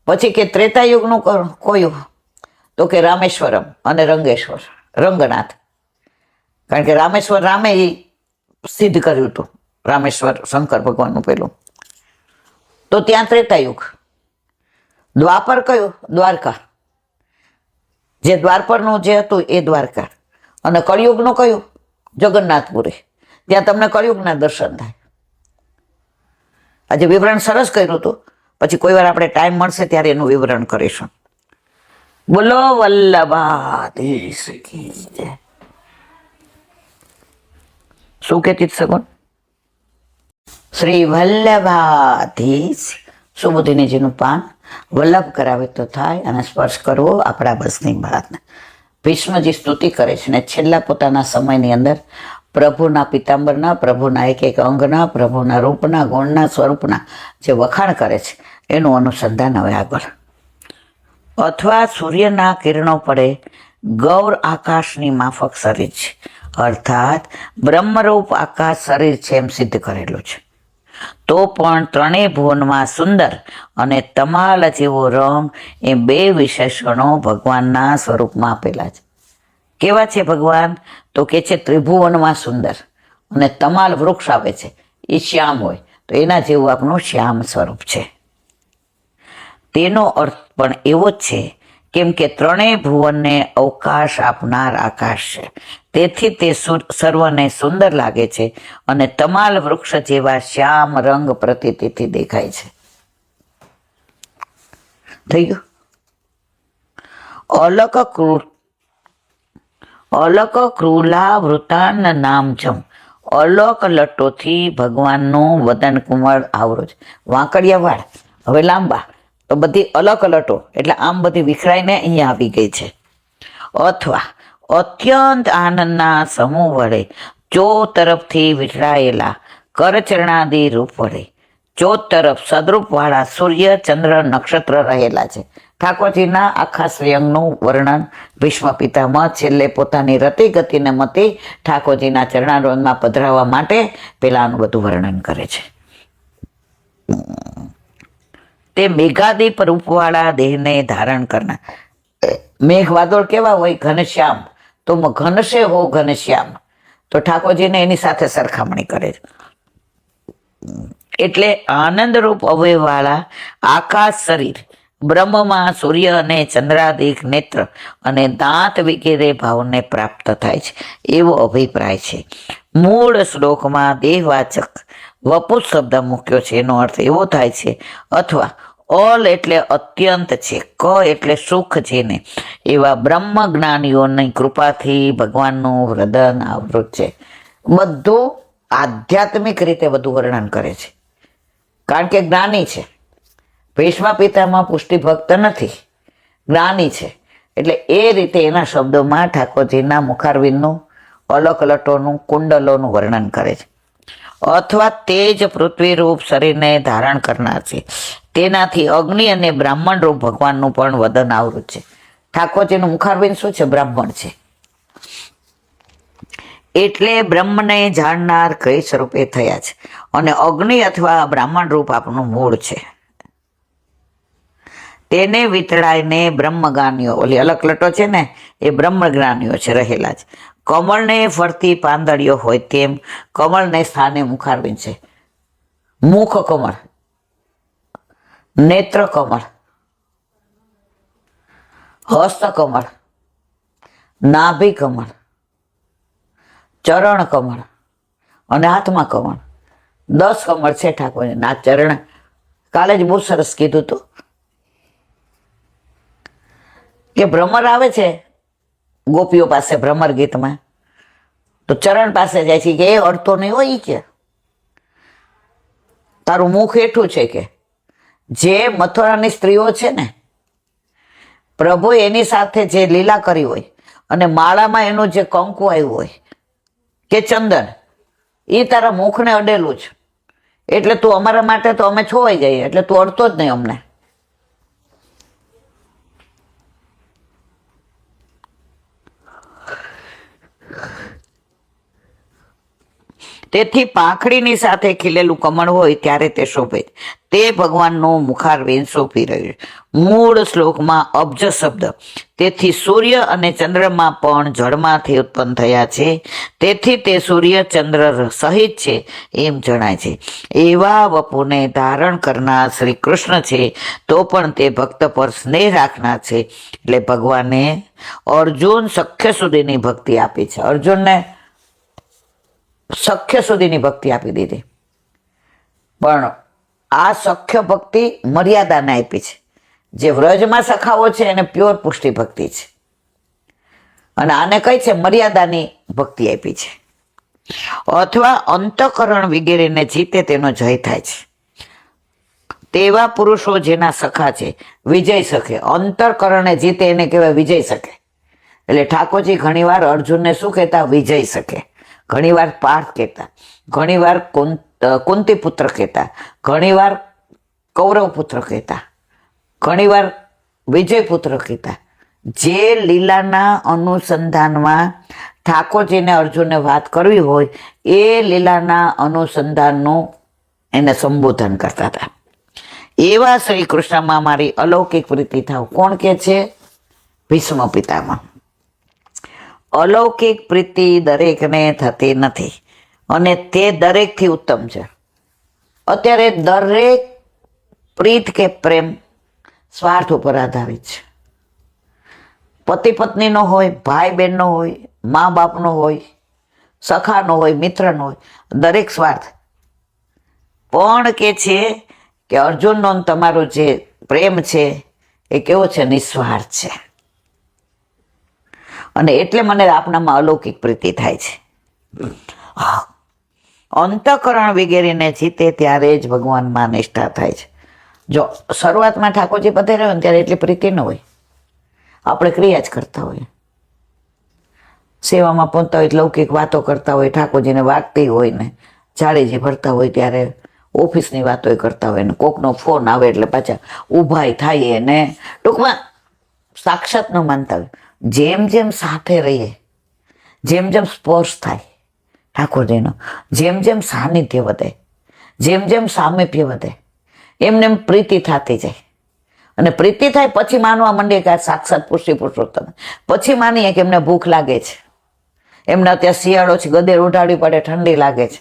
પછી કે ત્રેતાયુગનું કોયું? તો કે રામેશ્વરમ અને રંગેશ્વર, રંગનાથ. કારણ કે રામેશ્વર રામે એ સિદ્ધ કર્યું હતું, રામેશ્વર શંકર ભગવાનનું પેલું. તો ત્યાં ત્રેતાયુગ. દ્વાપર કયું? દ્વારકા. જે દ્વારપરનું જે હતું એ દ્વારકા. અને કળિયુગનું કયું? જગન્નાથપુરી. ત્યાં તમને કળિયુગના દર્શન થાય. આજે વિવરણ સરસ કર્યું હતું, પછી કોઈ વાર આપણે ટાઈમ મળશે ત્યારે એનું વિવરણ કરીશું. બોલો વલ્લભાધીશ કી જય. શું કહેતી સગુણ? શ્રી વલ્લભાધીશ. સુબોધિનીજીનું પાન વલ્લભ કરાવે તો થાય, અને સ્પર્શ કરવો આપણા બસની વાત. ભીષ્મજી સ્તુતિ કરે છે ને છેલ્લા પોતાના સમયની અંદર પ્રભુના પિતાંબરના, પ્રભુના એક એક અંગના, પ્રભુના રૂપના, ગુણના, સ્વરૂપના જે વખાણ કરે છે એનું અનુસંધાન હવે આગળ. અથવા સૂર્યના કિરણો પડે ગૌર આકાશની માફક શરીર છે, અર્થાત બ્રહ્મરૂપ આકાશ શરીર છે એમ સિદ્ધ કરેલું છે. તો પણ ત્રણેય ભુવનમાં સુંદર અને તમાલ જેવો રંગ એ બે વિશેષણો ભગવાનના સ્વરૂપમાં આપેલા છે. કેવા છે ભગવાન? તો કે છે ત્રિભુવનમાં સુંદર, અને તમાલ વૃક્ષ આવે છે એ શ્યામ હોય, તો એના જેવું આપણું શ્યામ સ્વરૂપ છે. તેનો અર્થ પણ એવો જ છે કેમ કે ત્રણેય ભુવનને અવકાશ આપનાર આકાશ છે, તેથી તે સર્વને સુંદર લાગે છે અને તમાલ વૃક્ષ જેવા શ્યામ રંગ પ્રતીતિથી દેખાય છે. થઈ ગયું? અલક ક્રૂલા વૃતાન નામજમ. અલક લટોથી ભગવાનનું વદન કુમળ આવરો છે. વાંકડિયા વાળ હવે લાંબા, તો બધી અલક લટો એટલે આમ બધી વિખરાઈને અહીંયા આવી ગઈ છે. અથવા અત્યંત આનંદના સમૂહ વડે ચો તરફથી વિખરાયેલા કરચરણાદી રૂપ વડે ચો તરફ સદરૂપવાળા સૂર્ય, ચંદ્ર, નક્ષત્ર રહેલા છે. ઠાકોરજીના આખા શ્રેયંગનું વર્ણન ભીષ્મ પિતામહ છેલ્લે પોતાની રતિ ગતિને મતી ઠાકોરજીના ચરણારવિંદમાં પધરાવવા માટે પેલાનું બધું વર્ણન કરે છે. તે મેઘાદીપ રૂપવાળા દેહને ધારણ કરનાર. મેઘ વાદળ કેવા હોય? ઘનશ્યામ. તો ઘનશે હો ઘનશ્યામ, તો ઠાકોરજીને એની સાથે સરખામણી કરે છે. એટલે આનંદરૂપ અવયવાળા આકાશ શરીર બ્રહ્મમાં સૂર્ય અને ચંદ્રાદિક નેત્ર અને દાંત વગેરે ભાવને પ્રાપ્ત થાય છે એવો અભિપ્રાય છે. મૂળ શ્લોકમાં દેહવાચક વપુત શબ્દ મૂક્યો છે, એનો અર્થ એવો થાય છે અથવા ઓલ એટલે અત્યંત છે, ક એટલે સુખ જેને, એવા બ્રહ્મ જ્ઞાનીઓની કૃપાથી ભગવાનનું હૃદય આવૃત છે. બધું આધ્યાત્મિક રીતે બધું વર્ણન કરે છે, કારણ કે જ્ઞાની છે. ભીષ્મ પિતામાં પુષ્ટિ ભક્ત નથી, જ્ઞાની છે. એટલે એ રીતે એના શબ્દોમાં ઠાકોરજીના મુખારવિંદનું, અલક લટોનું, કુંડલોનું વર્ણન કરે છે. અથવા તેજ પૃથ્વી રૂપ શરીરને ધારણ કરનાર છે. તેનાથી અગ્નિ અને બ્રાહ્મણ રૂપ ભગવાનનું પણ વદન આવૃત છે. ઠાકોરજીનું મુખારબિંદ શું છે? બ્રાહ્મણ છે. એટલે બ્રહ્મને જાણનાર કઈ સ્વરૂપે થયા છે અને અગ્નિ અથવા બ્રાહ્મણ રૂપ આપનું મૂળ છે. તેને વિતળાઈને બ્રહ્મજ્ઞાનીઓ, ઓલી અલકલટો છે ને એ બ્રહ્મજ્ઞાનીઓ છે રહેલા છે. કમળને ફરતી પાંદડીઓ હોય તેમ કમળને સ્થાને મુખારબિંદ છે. મુખ કમળ, નેત્ર કમળ, હસ્ત કમળ, નાભી કમળ, ચરણ કમળ અને હાથમાં કમળ. 10 કમળ છે ઠાકોરજીના. આ ચરણ કાલે જ બહુ સરસ કીધું હતું કે ભ્રમર આવે છે ગોપીઓ પાસે ભ્રમર ગીતમાં, તો ચરણ પાસે જાય છે કે એ અડતો નહીં હોય ઈ કે તારું મુખ એઠું છે કે જે મથુરાની સ્ત્રીઓ છે ને, પ્રભુ એની સાથે જે લીલા કરી હોય અને માળામાં એનું જે કંકુ આવ્યું હોય કે ચંદન, એ તારા મુખને અડેલું છે. એટલે તું અમારા માટે તો અમે છોવાઈ જઈએ, એટલે તું અડતો જ નહીં અમને. તેથી પાંખડીની સાથે ખીલેલું કમળ હોય ત્યારે તે શોભે. તે ભગવાનનું મુખારબિંદ શોભી રહ્યું. મૂળ શ્લોકમાં અબ્જ શબ્દ. તેથી સૂર્ય અને ચંદ્રમાં પણ જળમાંથી ઉત્પન્ન થયા છે, તેથી તે સૂર્ય ચંદ્ર સહિત છે એમ જણાય છે. એવા વપુને ધારણ કરનાર શ્રી કૃષ્ણ છે, તો પણ તે ભક્ત પર સ્નેહ રાખનાર છે. એટલે ભગવાને અર્જુન સખ્ય સુધીની ભક્તિ આપી છે. અર્જુનને સખ્ય સુધીની ભક્તિ આપી દીધી, પણ આ સખ્ય ભક્તિ મર્યાદાને આપી છે. જે વ્રજમાં સખાવો છે એને પ્યોર પુષ્ટિ ભક્તિ છે, અને આને કઈ છે? મર્યાદાની ભક્તિ આપી છે. અથવા અંતઃકરણ વગેરેને જીતે તેનો જય થાય છે. તેવા પુરુષો જેના સખા છે, વિજય સખે. અંતઃકરણને જીતે એને કહેવાય વિજય સખે. એટલે ઠાકોરજી ઘણીવાર અર્જુનને શું કહેતા? વિજય સખે. ઘણીવાર પાર્થ કહેતા, ઘણીવાર કુંતી પુત્ર કહેતા, ઘણીવાર કૌરવ પુત્ર કહેતા, ઘણીવાર વિજય પુત્ર કહેતા. જે લીલાના અનુસંધાનમાં ઠાકોરજીને અર્જુનને વાત કરવી હોય એ લીલાના અનુસંધાનનું એને સંબોધન કરતા હતા. એવા શ્રી કૃષ્ણમાં મારી અલૌકિક પ્રીતિ થાવ. કોણ કે છે? ભીષ્મ પિતામહ. અલૌકિક પ્રીતિ દરેકને થતી નથી, અને તે દરેકથી ઉત્તમ છે. અત્યારે દરેક પ્રીત કે પ્રેમ સ્વાર્થ ઉપર આધારિત છે. પતિ પત્નીનો હોય, ભાઈ બહેનનો હોય, મા બાપનો હોય, સખાનો હોય, મિત્રનો હોય, દરેક સ્વાર્થ. પણ કે છે કે અર્જુનનો તમારો જે પ્રેમ છે એ કેવો છે? નિસ્વાર્થ છે. અને એટલે મને આપનામાં અલૌકિક પ્રીતિ થાય છે. અંતઃકરણ વગેરેને જીતે ત્યારે જ ભગવાનમાં નિષ્ઠા થાય છે. જો શરૂઆતમાં ઠાકોરજી પધાર્યા હોય ને ત્યારે એટલી પ્રીતિ ન હોય, આપણે ક્રિયા જ કરતા હોઈએ, સેવામાં પહોંચતા હોય, લૌકિક વાતો કરતા હોય, ઠાકોરજીને વાગતી હોય ને જાળીજી ભરતા હોય ત્યારે ઓફિસની વાતો કરતા હોય ને કોકનો ફોન આવે એટલે પાછા ઊભાઈ થાય ને ટૂંકમાં સાક્ષાત ન માનતા હોય. જેમ જેમ સાથે રહીએ, જેમ જેમ સ્પર્શ થાય ઠાકોરજીનો, જેમ જેમ સાનિધ્ય વધે, જેમ જેમ સામીપ્ય વધે, એમને એમ પ્રીતિ થતી જાય. અને પ્રીતિ થાય પછી માનવા માંડીએ કે આ સાક્ષાત પુરુષી પુરુષોત્તમ. પછી માનીએ કે એમને ભૂખ લાગે છે, એમને અત્યારે શિયાળો છે, ગદેર ઉઢાડવી પડે, ઠંડી લાગે છે,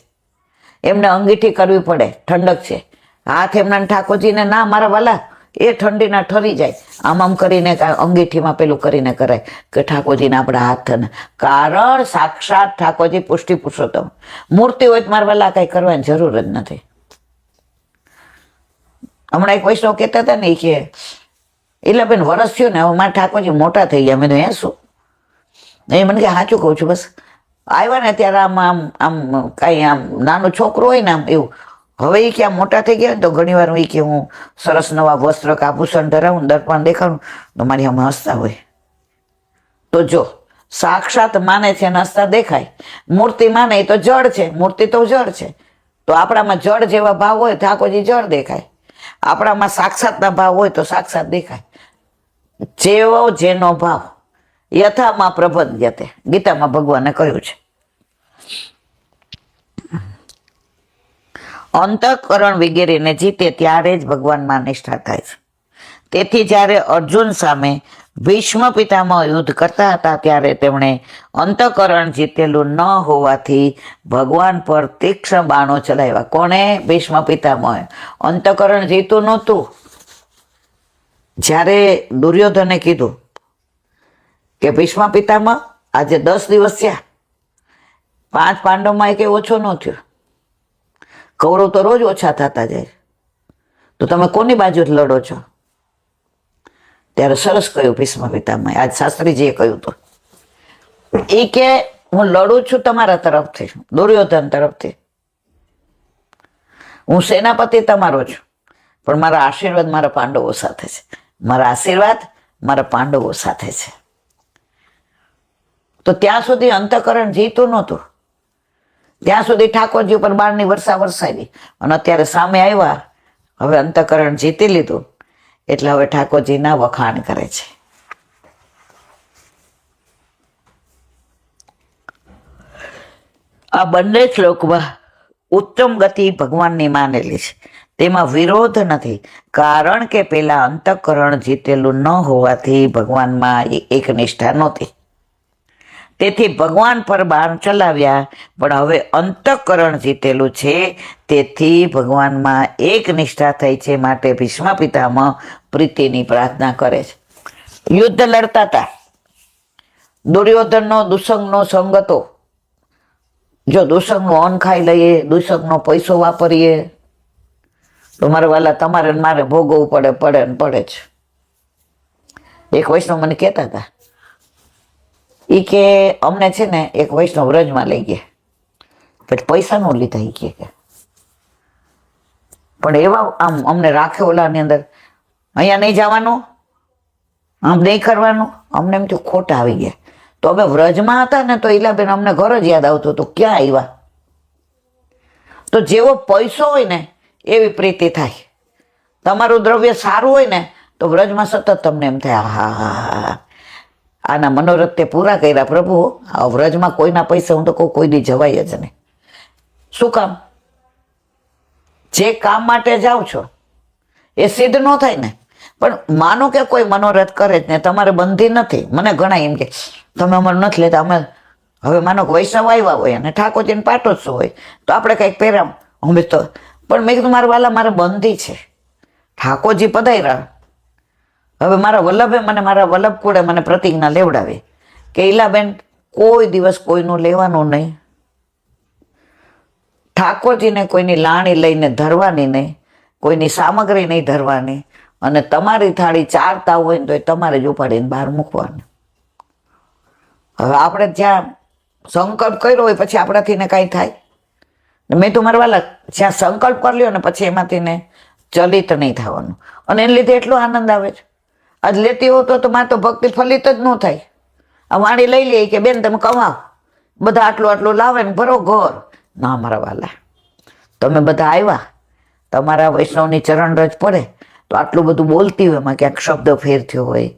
એમને અંગીઠી કરવી પડે, ઠંડક છે. હાથ એમના ઠાકોરજીને ના મારા વાલા એ ઠંડીના ઠરી જાય, આમ કરીને અંગીઠીમાં પેલું કરીને કરાય કે ઠાકોરજીને આપણા હાથને. કારણ સાક્ષાત ઠાકોરજી પુષ્ટિ પુરુષોત્તમ. મૂર્તિ હોય તો મારા વાલા કઈ કરવાની જરૂર જ નથી. હમણાં એક વૈષ્ણવ કહેતા હતા ને કે એટલે બેન વરસ થયું ને હવે મારા ઠાકોરજી મોટા થઈ ગયા. મેં તો શું એ મને કે સાચું કહું છું. બસ આવ્યા ને ત્યારે આમ આમ આમ કાંઈ આમ નાનું છોકરું હોય ને આમ એવું. હવે એ ક્યાં મોટા થઈ ગયા ને તો ઘણી વાર કે હું સરસ નવા વસ્ત્ર કે આભૂષણ ધરાવું, દર્પણ દેખાડું તો મારી અમે હસતા હોય. તો જો સાક્ષાત માને છે ને હસતા દેખાય, મૂર્તિ માને તો જળ છે, મૂર્તિ તો જળ છે. તો આપણામાં જળ જેવા ભાવ હોય ઠાકોરજી જળ દેખાય. આપણામાં સાક્ષાતના ભાવ હોય તો સાક્ષાત દેખાય. જેવો જેનો ભાવ યથામાં પ્રબધ્યતે, ગીતામાં ભગવાને કહ્યું છે. અંતઃકરણ વગેરેને જીતે ત્યારે જ ભગવાનમાં નિષ્ઠા થાય છે. તેથી જ્યારે અર્જુન સામે ભીષ્મ પિતામહ યુદ્ધ કરતા હતા ત્યારે તેમણે અંતઃકરણ જીતેલું ન હોવાથી ભગવાન પર તીક્ષ્ણ બાણો ચલાવ્યા. કોણે? ભીષ્મ પિતામહે. અંતઃકરણ જીતું નહોતું. જ્યારે દુર્યોધને કીધું કે ભીષ્મ પિતામહ આજે 10 દિવસ થયા, 5 પાંડવમાં એક ઓછો ન થયો, કૌરવ તો રોજ ઓછા થતા જાય, તો તમે કોની બાજુ લડો છો? ત્યારે સરસ કહ્યું ભીષ્મ પિતામહે, આજ શાસ્ત્રીજીએ કહ્યું તો એ કે હું લડું છું તમારા તરફથી, દુર્યોધન તરફથી, હું સેનાપતિ તમારો છું, પણ મારા આશીર્વાદ મારા પાંડવો સાથે છે, મારા આશીર્વાદ મારા પાંડવો સાથે છે. તો ત્યાં સુધી અંતઃકરણ જીતું નહોતું, ત્યાં સુધી ઠાકોરજી ઉપર બાણની વર્ષા વરસાવી, અને અત્યારે સામે આવ્યા, હવે અંતઃકરણ જીતી લીધું એટલે હવે ઠાકોરજીના વખાણ કરે છે. આ બંને શ્લોકમાં ઉત્તમ ગતિ ભગવાનની માનેલી છે, તેમાં વિરોધ નથી, કારણ કે પેલા અંતઃકરણ જીતેલું ન હોવાથી ભગવાનમાં એક નિષ્ઠા નહોતી. તેથી ભગવાન પર બાણ ચલાવ્યા, પણ હવે અંતઃકરણ જીતેલું છે તેથી ભગવાનમાં એક નિષ્ઠા થઈ છે. માટે ભીષ્મ પિતામહ પ્રીતિની પ્રાર્થના કરે છે. યુદ્ધ લડતા હતા, દુર્યોધનનો દુસંગનો સંગ હતો. જો દુસંગનું અન્ન ખાઈ લઈએ, દુસંગનો પૈસો વાપરીએ તો મારે વાલા તમારે મારે ભોગવવું પડે ને પડે જ. એક વૈષ્ણવ મને કહેતા હતા, એ કે અમને છે ને એક વૈષ્ણવ વ્રજમાં લઈ ગયા, પછી પૈસા નો લીધા એ કે, પણ એવા આમ અમને રાખે ઓલાની અંદર, અહીંયા નહીં જવાનું, આમ નહીં કરવાનું, અમને એમ થયું ખોટા આવી ગયા. તો અમે વ્રજમાં હતા ને તો ઈલાબેન અમને ઘર જ યાદ આવતું હતું, ક્યાં આવ્યા. તો જેવો પૈસો હોય ને એવી પ્રીતિ થાય. તમારું દ્રવ્ય સારું હોય ને તો વ્રજમાં સતત તમને એમ થાય, હા આના મનોરથ તે પૂરા કર્યા પ્રભુ. આ વ્રજમાં કોઈના પૈસા હું તો કોઈ દી જવાય જ નહીં. શું કામ? જે કામ માટે જાઓ છો એ સિદ્ધ ન થાય ને. પણ માનો કે કોઈ મનોરથ કરે જ ને, તમારે બંધી નથી. મને ઘણા એમ કે તમે અમારે નથી લેતા, અમે હવે માનો કે વૈષ્ણવ આવ્યા હોય અને ઠાકોરજીને પાટોત્સવ હોય તો આપણે કંઈક પહેરામ અમે તો, પણ મેં કીધું મારા વાલા મારે બંધી છે, ઠાકોરજી પધાર્યા, હવે મારા વલ્લભે મને, મારા વલ્લભ કુળે મને પ્રતિજ્ઞા લેવડાવી કે ઈલાબેન કોઈ દિવસ કોઈનું લેવાનું નહીં, ઠાકોરજીને કોઈની લાણી લઈને ધરવાની નહીં, કોઈની સામગ્રી નહીં ધરવાની, અને તમારી થાળી ચારતા હોય ને તો એ તમારે જ ઉપાડીને બહાર મૂકવાની. હવે આપણે જ્યાં સંકલ્પ કર્યો હોય પછી આપણાથી ને કાંઈ થાય. મેં તો મારા વાલા જ્યાં સંકલ્પ કરી લ્યો ને પછી એમાંથી ને ચલિત નહીં થવાનું, અને એને લીધે એટલો આનંદ આવે છે. આજ લેતી હો તો મારે તો ભક્તિ ફલિત જ ન થાય. આ વાણી લઈ લે કે બેન તમે કમાઓ, બધા આટલું આટલું લાવે ને ભરો ઘર. ના મારા વાલા, તમે બધા આવ્યા, તમારા વૈષ્ણવની ચરણ રજ પડે તો આટલું બધું બોલતી હોય, એમાં ક્યાંક શબ્દ ફેર થયો હોય,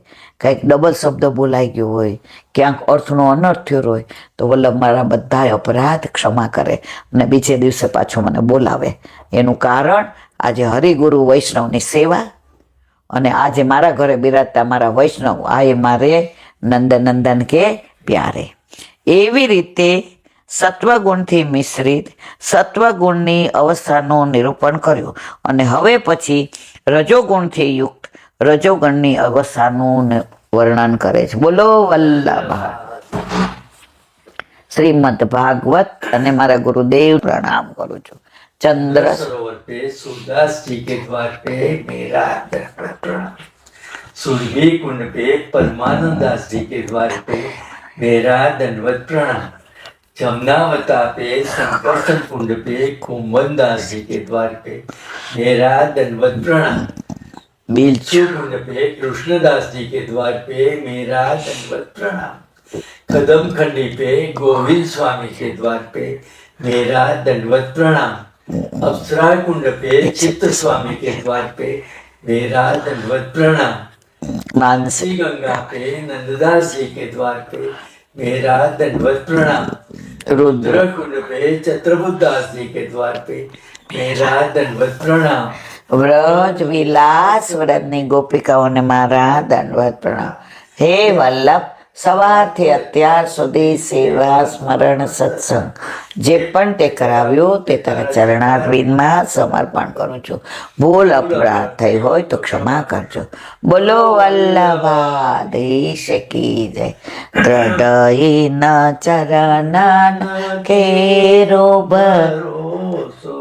કંઈક ડબલ શબ્દ બોલાઈ ગયો હોય, ક્યાંક અર્થનો અનર્થ થયો હોય, તો વલ્લભ મારા બધા અપરાધ ક્ષમા કરે અને બીજે દિવસે પાછું મને બોલાવે. એનું કારણ આજે હરિગુરુ વૈષ્ણવની સેવા, અને આજે મારા ઘરે બિરાજતા મારા વૈષ્ણવ, આ એ મારે નંદન કે પ્યારે. એવી રીતે સત્વગુણથી મિશ્રિત સત્વગુણની અવસ્થાનું નિરૂપણ કર્યું, અને હવે પછી રજોગુણથી યુક્ત રજોગુણની અવસ્થાનું વર્ણન કરે છે. બોલો વલ્લભ શ્રીમદ ભાગવત. અને મારા ગુરુદેવ પ્રણામ કરું છું. चंद्र सरोवर पे सूरदास जी के द्वार पे मेरा प्रणाम, सूर्य कुंड पे परमानंद दास जी के द्वार पे मेरा दंडवत प्रणाम, जमुनावता पे संकर्षण कुंड पे कुंभन दास जी के द्वार पे मेरा दंडवत प्रणाम, बिलचू कुंड पे कृष्णदास जी के द्वार पे मेरा दंडवत प्रणाम, कदम खंडी पे गोविंद स्वामी के द्वार पे मेरा दंडवत प्रणाम, अप्सरा कुंड पे चित्त स्वामी के द्वार पे मेरा दंडवत प्रणाम। मानसी श्री गंगा पे नंददास जी के द्वार पे मेरा दंडवत प्रणाम। रुद्र रुद्र कुंड पे चत्रबुद्धास जी के द्वार पे मेरा दंडवत प्रणाम। વ્રજ વિલાસ વ્રજની ગોપિકાઓને મારા દંડવત પ્રણામ. હે વલ્લભ, સવારથી અત્યાર સુધી સેવા સ્મરણ સત્સંગ જે પણ તે કરાવ્યું તે તારા ચરણારવિંદમાં સમર્પણ કરું છું. ભૂલ અપરાધ થઈ હોય તો ક્ષમા કરજો. બોલો વલ્લભાધીશ કી જય. દ્રઢઈન ચરણ કેરો भरोसो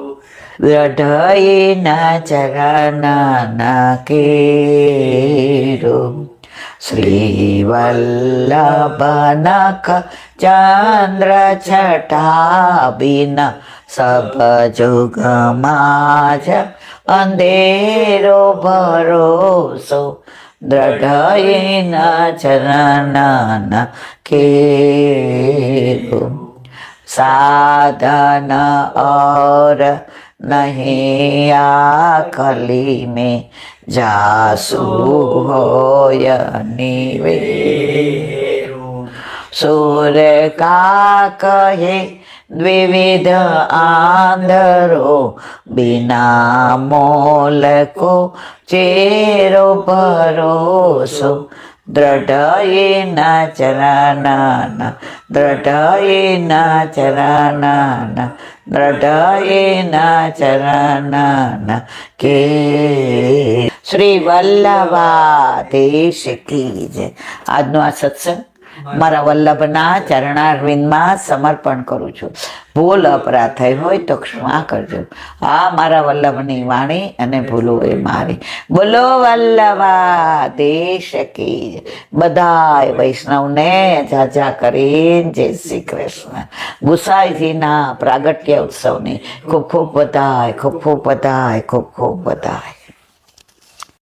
દ્રઢઈના ચરણના કેરો શ્રી વલ્લભનખ ચંદ્ર છટા બિન સબ જુગમાં જ અંધેરો ભરોસો દ્રઢઈના ચરણના કેરો साधन और नहीं आकली में जासु होय निवेरु सूर्य का कहे द्विविध आंधरो बिना मोल को चेरो भरोसो દ્રઢઈના ચરણના દ્રઢઈના ચરણના દ્રઢઈના ચરણના કે શ્રી વલ્લભાધીશ કી જય. આજનો આ સત્સંગ મારા વલ્લભના ચરણારવિંદમાં સમર્પણ કરું છું. ભૂલ અપરાધ થઈ હોય તો ક્ષમા કરજો. આ મારા વલ્લભની વાણી અને ભૂલો એ મારી. બોલો વલ્લભાધીશ કી જય. બધાય વૈષ્ણવને જાજા કરીને જય શ્રી કૃષ્ણ. ગુસાઈજીના પ્રાગટ્ય ઉત્સવની ખૂબ ખૂબ બધાય, ખૂબ ખૂબ બધાય, ખૂબ ખૂબ બધાય.